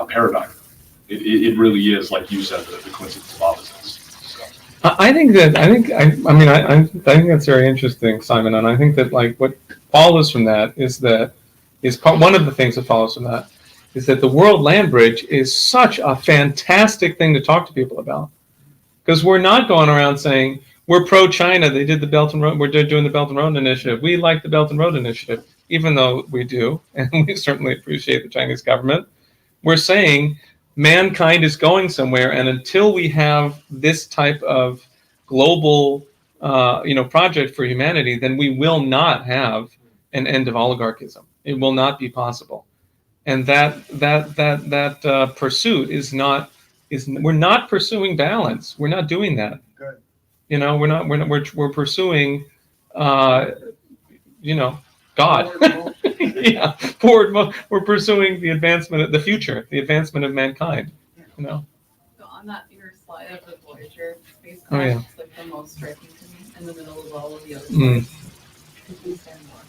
paradigm. It really is, like you said, the coincidence of opposites. I think that's very interesting, Simon, and I think that like what follows from that one of the things that follows from that is that the World Land Bridge is such a fantastic thing to talk to people about, because we're not going around saying we're pro-China. They did the Belt and Road. We're doing the Belt and Road Initiative. We like the Belt and Road Initiative, even though we do, and we certainly appreciate the Chinese government. We're saying mankind is going somewhere, and until we have this type of global, project for humanity, then we will not have an end of oligarchism. It will not be possible. And that pursuit we're not pursuing balance. We're not doing that. Good. You know, we're pursuing, you know, God. Yeah, we're pursuing the advancement of the future, the advancement of mankind. You know. So on that your slide of the Voyager spacecraft, Oh, yeah. it's like the most striking to me in the middle of all of the other Mm. slides. Could you say more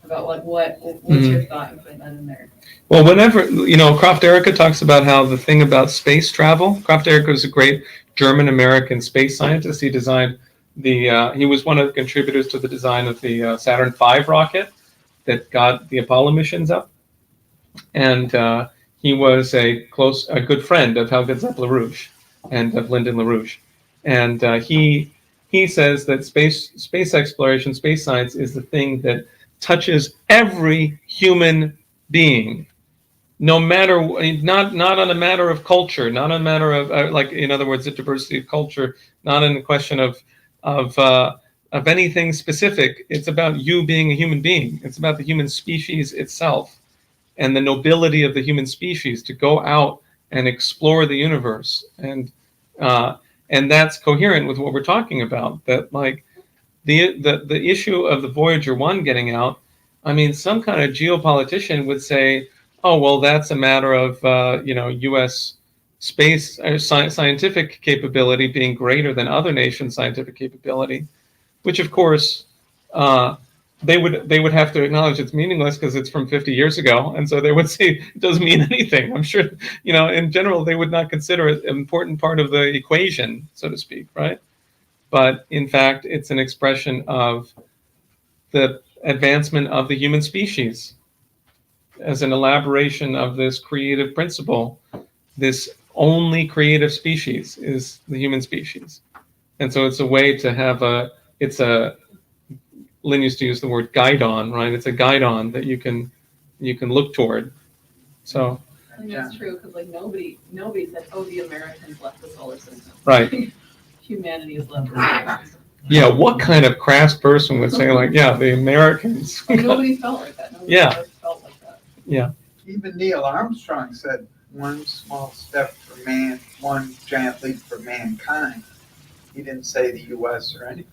about what's your thought in putting that in there? Well, whenever, you know, Kraft Erika talks about how the thing about space travel, Kraft Erika was a great German-American space scientist. He designed he was one of the contributors to the design of the Saturn V rocket that got the Apollo missions up. And he was a good friend of Helga Zepp-LaRouche and of Lyndon LaRouche. And he says that space exploration, space science is the thing that touches every human being, no matter, not on a matter of culture, not on a matter of like, in other words, the diversity of culture, not in the question of anything specific. It's about you being a human being. It's about the human species itself and the nobility of the human species to go out and explore the universe. And that's coherent with what we're talking about, that like the issue of the Voyager 1 getting out. I mean, some kind of geopolitician would say, oh, well, that's a matter of, U.S. space or scientific capability being greater than other nations' scientific capability, which, of course, they would have to acknowledge it's meaningless because it's from 50 years ago. And so they would say it doesn't mean anything. I'm sure, in general, they would not consider it an important part of the equation, so to speak, right? But in fact, it's an expression of the advancement of the human species as an elaboration of this creative principle. This only creative species is the human species. And so it's a way to have Lynn used to use the word guidon, right? It's a guidon that you can look toward. So. I think that's true, because like nobody said, oh, the Americans left the solar system. Right. Humanity has left the solar system. Yeah, what kind of crass person would say like, yeah, the Americans? Nobody felt like that. Nobody Yeah. ever felt like that. Yeah. Even Neil Armstrong said, one small step for man, one giant leap for mankind. He didn't say the U.S. or anything.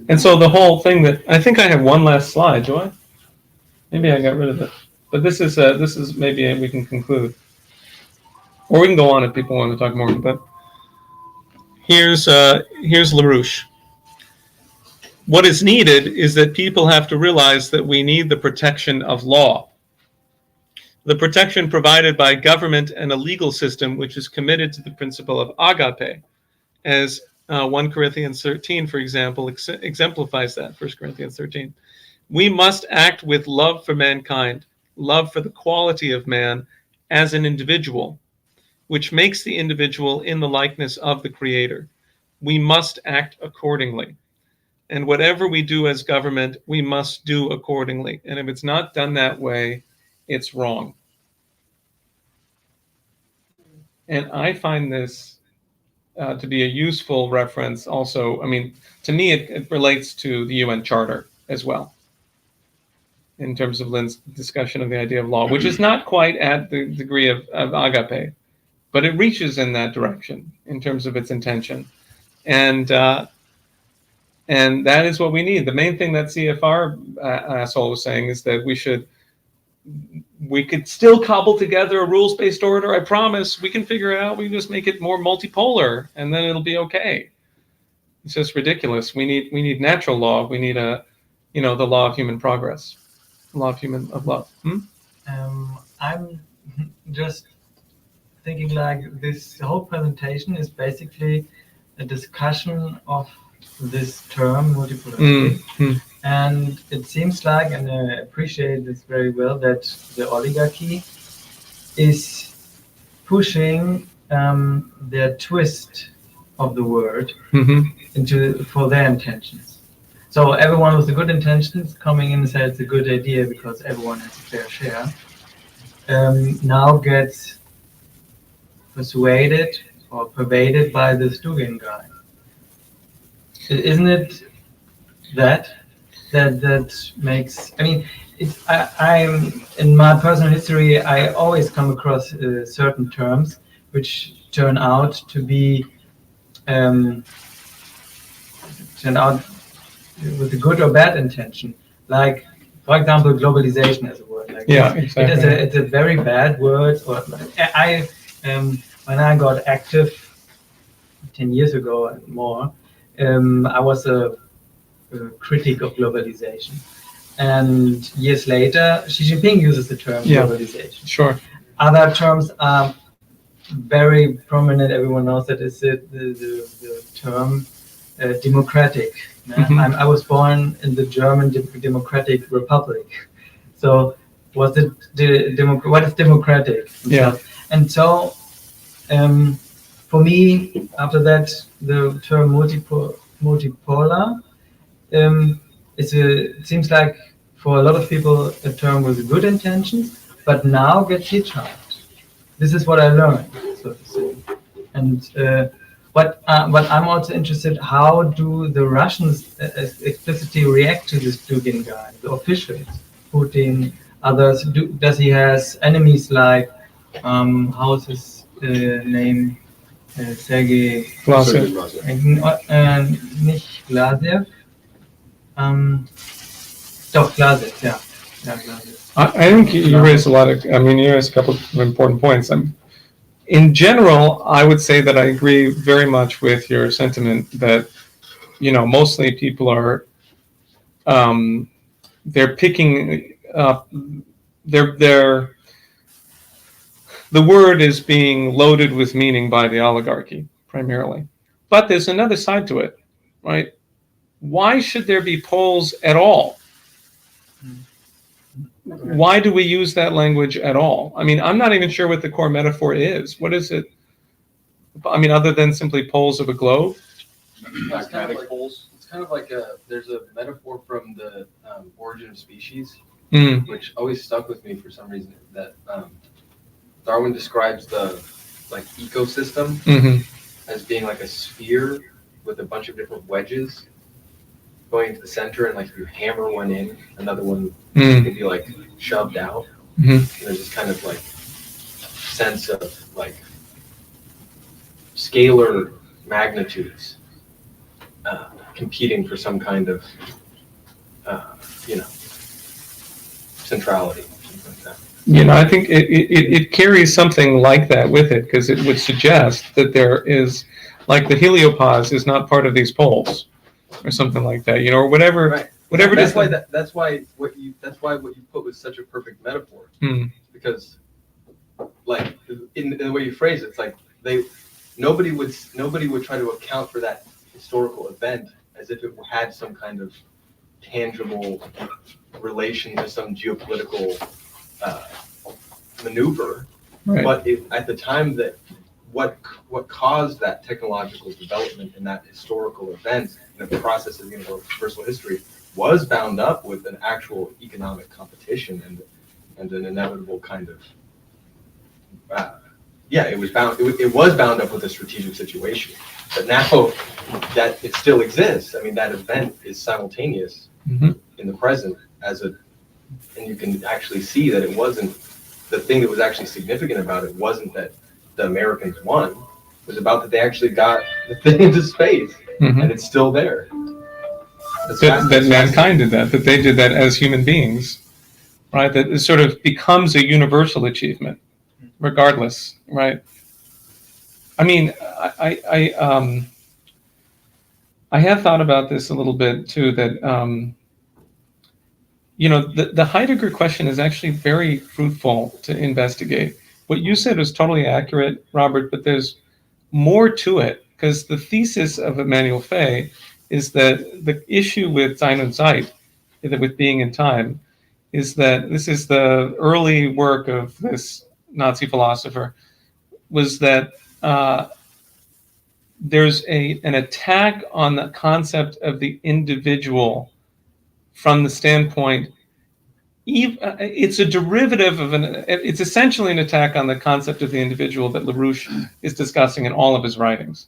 And so the whole thing that, I think I have one last slide, do I? Maybe I got rid of it. But this is maybe we can conclude. Or we can go on if people want to talk more. But here's LaRouche. What is needed is that people have to realize that we need the protection of law. The protection provided by government and a legal system which is committed to the principle of agape, as 1 Corinthians 13, for example, exemplifies that, 1 Corinthians 13. We must act with love for mankind, love for the quality of man as an individual, which makes the individual in the likeness of the Creator. We must act accordingly. And whatever we do as government, we must do accordingly. And if it's not done that way, it's wrong. And I find this to be a useful reference also. I mean, to me, it relates to the UN Charter as well, in terms of Lynn's discussion of the idea of law, which is not quite at the degree of agape, but it reaches in that direction in terms of its intention. And that is what we need. The main thing that CFR asshole was saying is that we could still cobble together a rules-based order. I promise we can figure it out. We can just make it more multipolar and then it'll be okay. It's just ridiculous. We need natural law. We need the law of human progress, the law of love. I'm just thinking like this whole presentation is basically a discussion of this term multipolarity. And it seems like, and I appreciate this very well, that the oligarchy is pushing their twist of the word for their intentions. So everyone with the good intentions coming in and says it's a good idea because everyone has a fair share, now gets persuaded or pervaded by this Dugin guy. Isn't it that? that makes. I mean, I'm in my personal history. I always come across certain terms which turn out to be turned out with a good or bad intention. Like, for example, globalization as a word. Like Yeah, it's exactly. it's a very bad word. Or I when I got active 10 years ago and more, I was a critic of globalization. And years later, Xi Jinping uses the term Yeah. globalization. Sure. Other terms are very prominent. Everyone knows that is the term democratic. Mhm. I was born in the German Democratic Republic. So what is democratic? Yeah. And so for me, after that, the term multipolar it seems like for a lot of people a term with good intentions, but now gets hitchhiked. This is what I learned, so to say. And but I'm also interested, how do the Russians explicitly react to this Dugin guy, the officials, Putin, others? Does he has enemies like, how's his name? Sergei Glaser. nicht Glaser. Doch, Glaser, yeah. Yeah, Glaser. I think you raised a lot of, I mean, you raised a couple of important points. In general, I would say that I agree very much with your sentiment that, mostly people are, they're picking up, the word is being loaded with meaning by the oligarchy, primarily. But there's another side to it, right? Why should there be polls at all? Why do we use that language at all? I mean, I'm not even sure what the core metaphor is. What is it? I mean, other than simply poles of a globe? It's kind of like poles. It's kind of like there's a metaphor from the Origin of Species, which always stuck with me for some reason. That Darwin describes the ecosystem as being like a sphere with a bunch of different wedges going into the center, and if you hammer one in, another one can be shoved out. And there's this kind of sense of scalar magnitudes competing for some kind of centrality, something like that. I think it carries something like that with it, because it would suggest that there is, the heliopause is not part of these poles, or something like that, or whatever. Right. Whatever. That's why what you put was such a perfect metaphor. Because, in the way you phrase it, it's nobody would try to account for that historical event as if it had some kind of tangible relation to some geopolitical maneuver. Right. But at the time that what caused that technological development and that historical event and the process of universal history was bound up with an actual economic competition and an inevitable kind of it was bound up with a strategic situation. But now that it still exists, I mean, that event is simultaneous in the present and you can actually see that it wasn't the thing that was actually significant about it wasn't that the Americans won. It was about that they actually got the thing into space, and it's still there. That mankind did that they did that as human beings, right? That it sort of becomes a universal achievement, regardless, right? I mean, I have thought about this a little bit too, that the Heidegger question is actually very fruitful to investigate. What you said was totally accurate, Robert, but there's more to it, because the thesis of Emmanuel Fay is that the issue with Sein und Zeit, with being in time, is that this is the early work of this Nazi philosopher, was that there's an attack on the concept of the individual from the standpoint, it's a derivative of it's essentially an attack on the concept of the individual that LaRouche is discussing in all of his writings.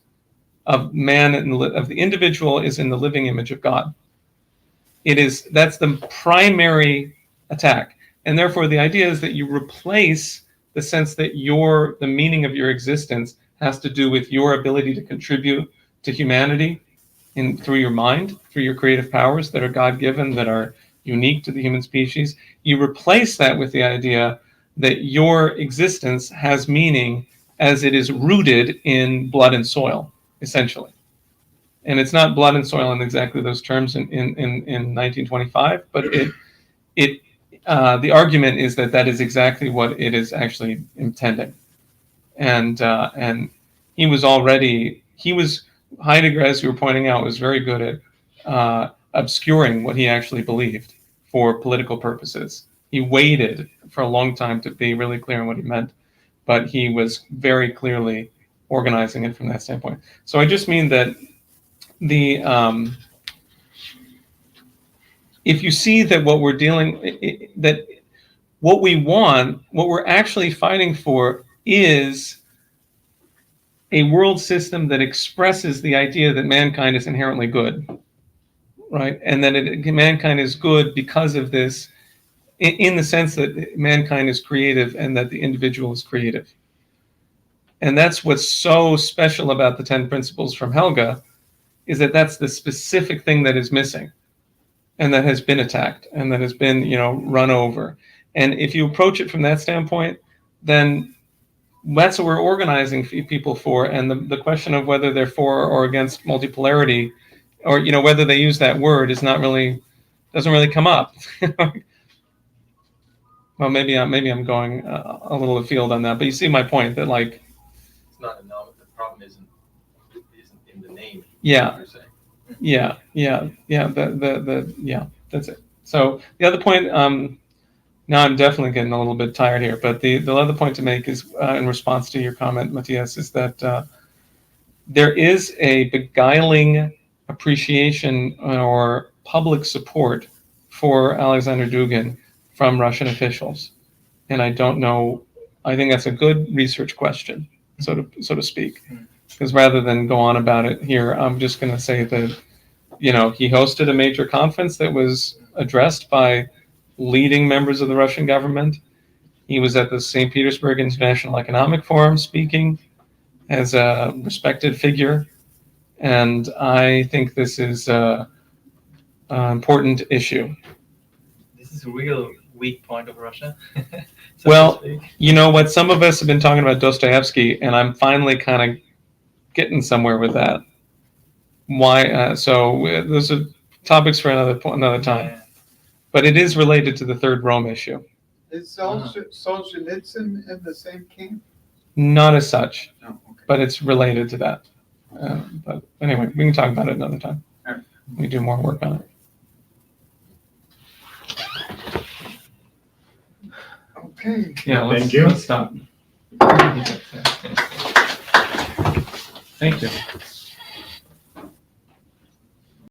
Of the individual is in the living image of God. that's the primary attack. And therefore, the idea is that you replace the sense that the meaning of your existence has to do with your ability to contribute to humanity through your mind, through your creative powers that are God-given, that are unique to the human species. You replace that with the idea that your existence has meaning as it is rooted in blood and soil, essentially. And it's not blood and soil in exactly those terms in 1925, but the argument is that is exactly what it is actually intending. And Heidegger, as you were pointing out, was very good at obscuring what he actually believed for political purposes. He waited for a long time to be really clear on what he meant, but he was very clearly organizing it from that standpoint. So I just mean that if you see that what what we want, what we're actually fighting for is a world system that expresses the idea that mankind is inherently good, right? And that mankind is good because of this, in the sense that mankind is creative and that the individual is creative. And that's what's so special about the 10 principles from Helga, is that that's the specific thing that is missing and that has been attacked and that has been, run over. And if you approach it from that standpoint, then that's what we're organizing people for. And the question of whether they're for or against multipolarity, or whether they use that word, doesn't really come up. Well, maybe I'm going a little afield on that, but you see my point that It's not a noun. The problem isn't in the name. Yeah. You're saying. Yeah. That's it. So the other point, now I'm definitely getting a little bit tired here, but the other point to make is, in response to your comment, Matthias, is that there is a beguiling appreciation or public support for Alexander Dugin from Russian officials. And I don't know, I think that's a good research question, so to speak. Because rather than go on about it here, I'm just going to say that, he hosted a major conference that was addressed by leading members of the Russian government. He was at the St. Petersburg International Economic Forum speaking as a respected figure. And I think this is an important issue. This is a real weak point of Russia. So Well, to speak. you know what? Some of us have been talking about Dostoevsky, and I'm finally kind of getting somewhere with that. Why? Those are topics for another time. Yeah. But it is related to the Third Rome issue. Is Solzhenitsyn in the same camp? Not as such, Oh, okay. but it's related to that. But anyway, we can talk about it another time. All right. We do more work on it. Okay. Yeah, Thank you. Let's stop. Thank you.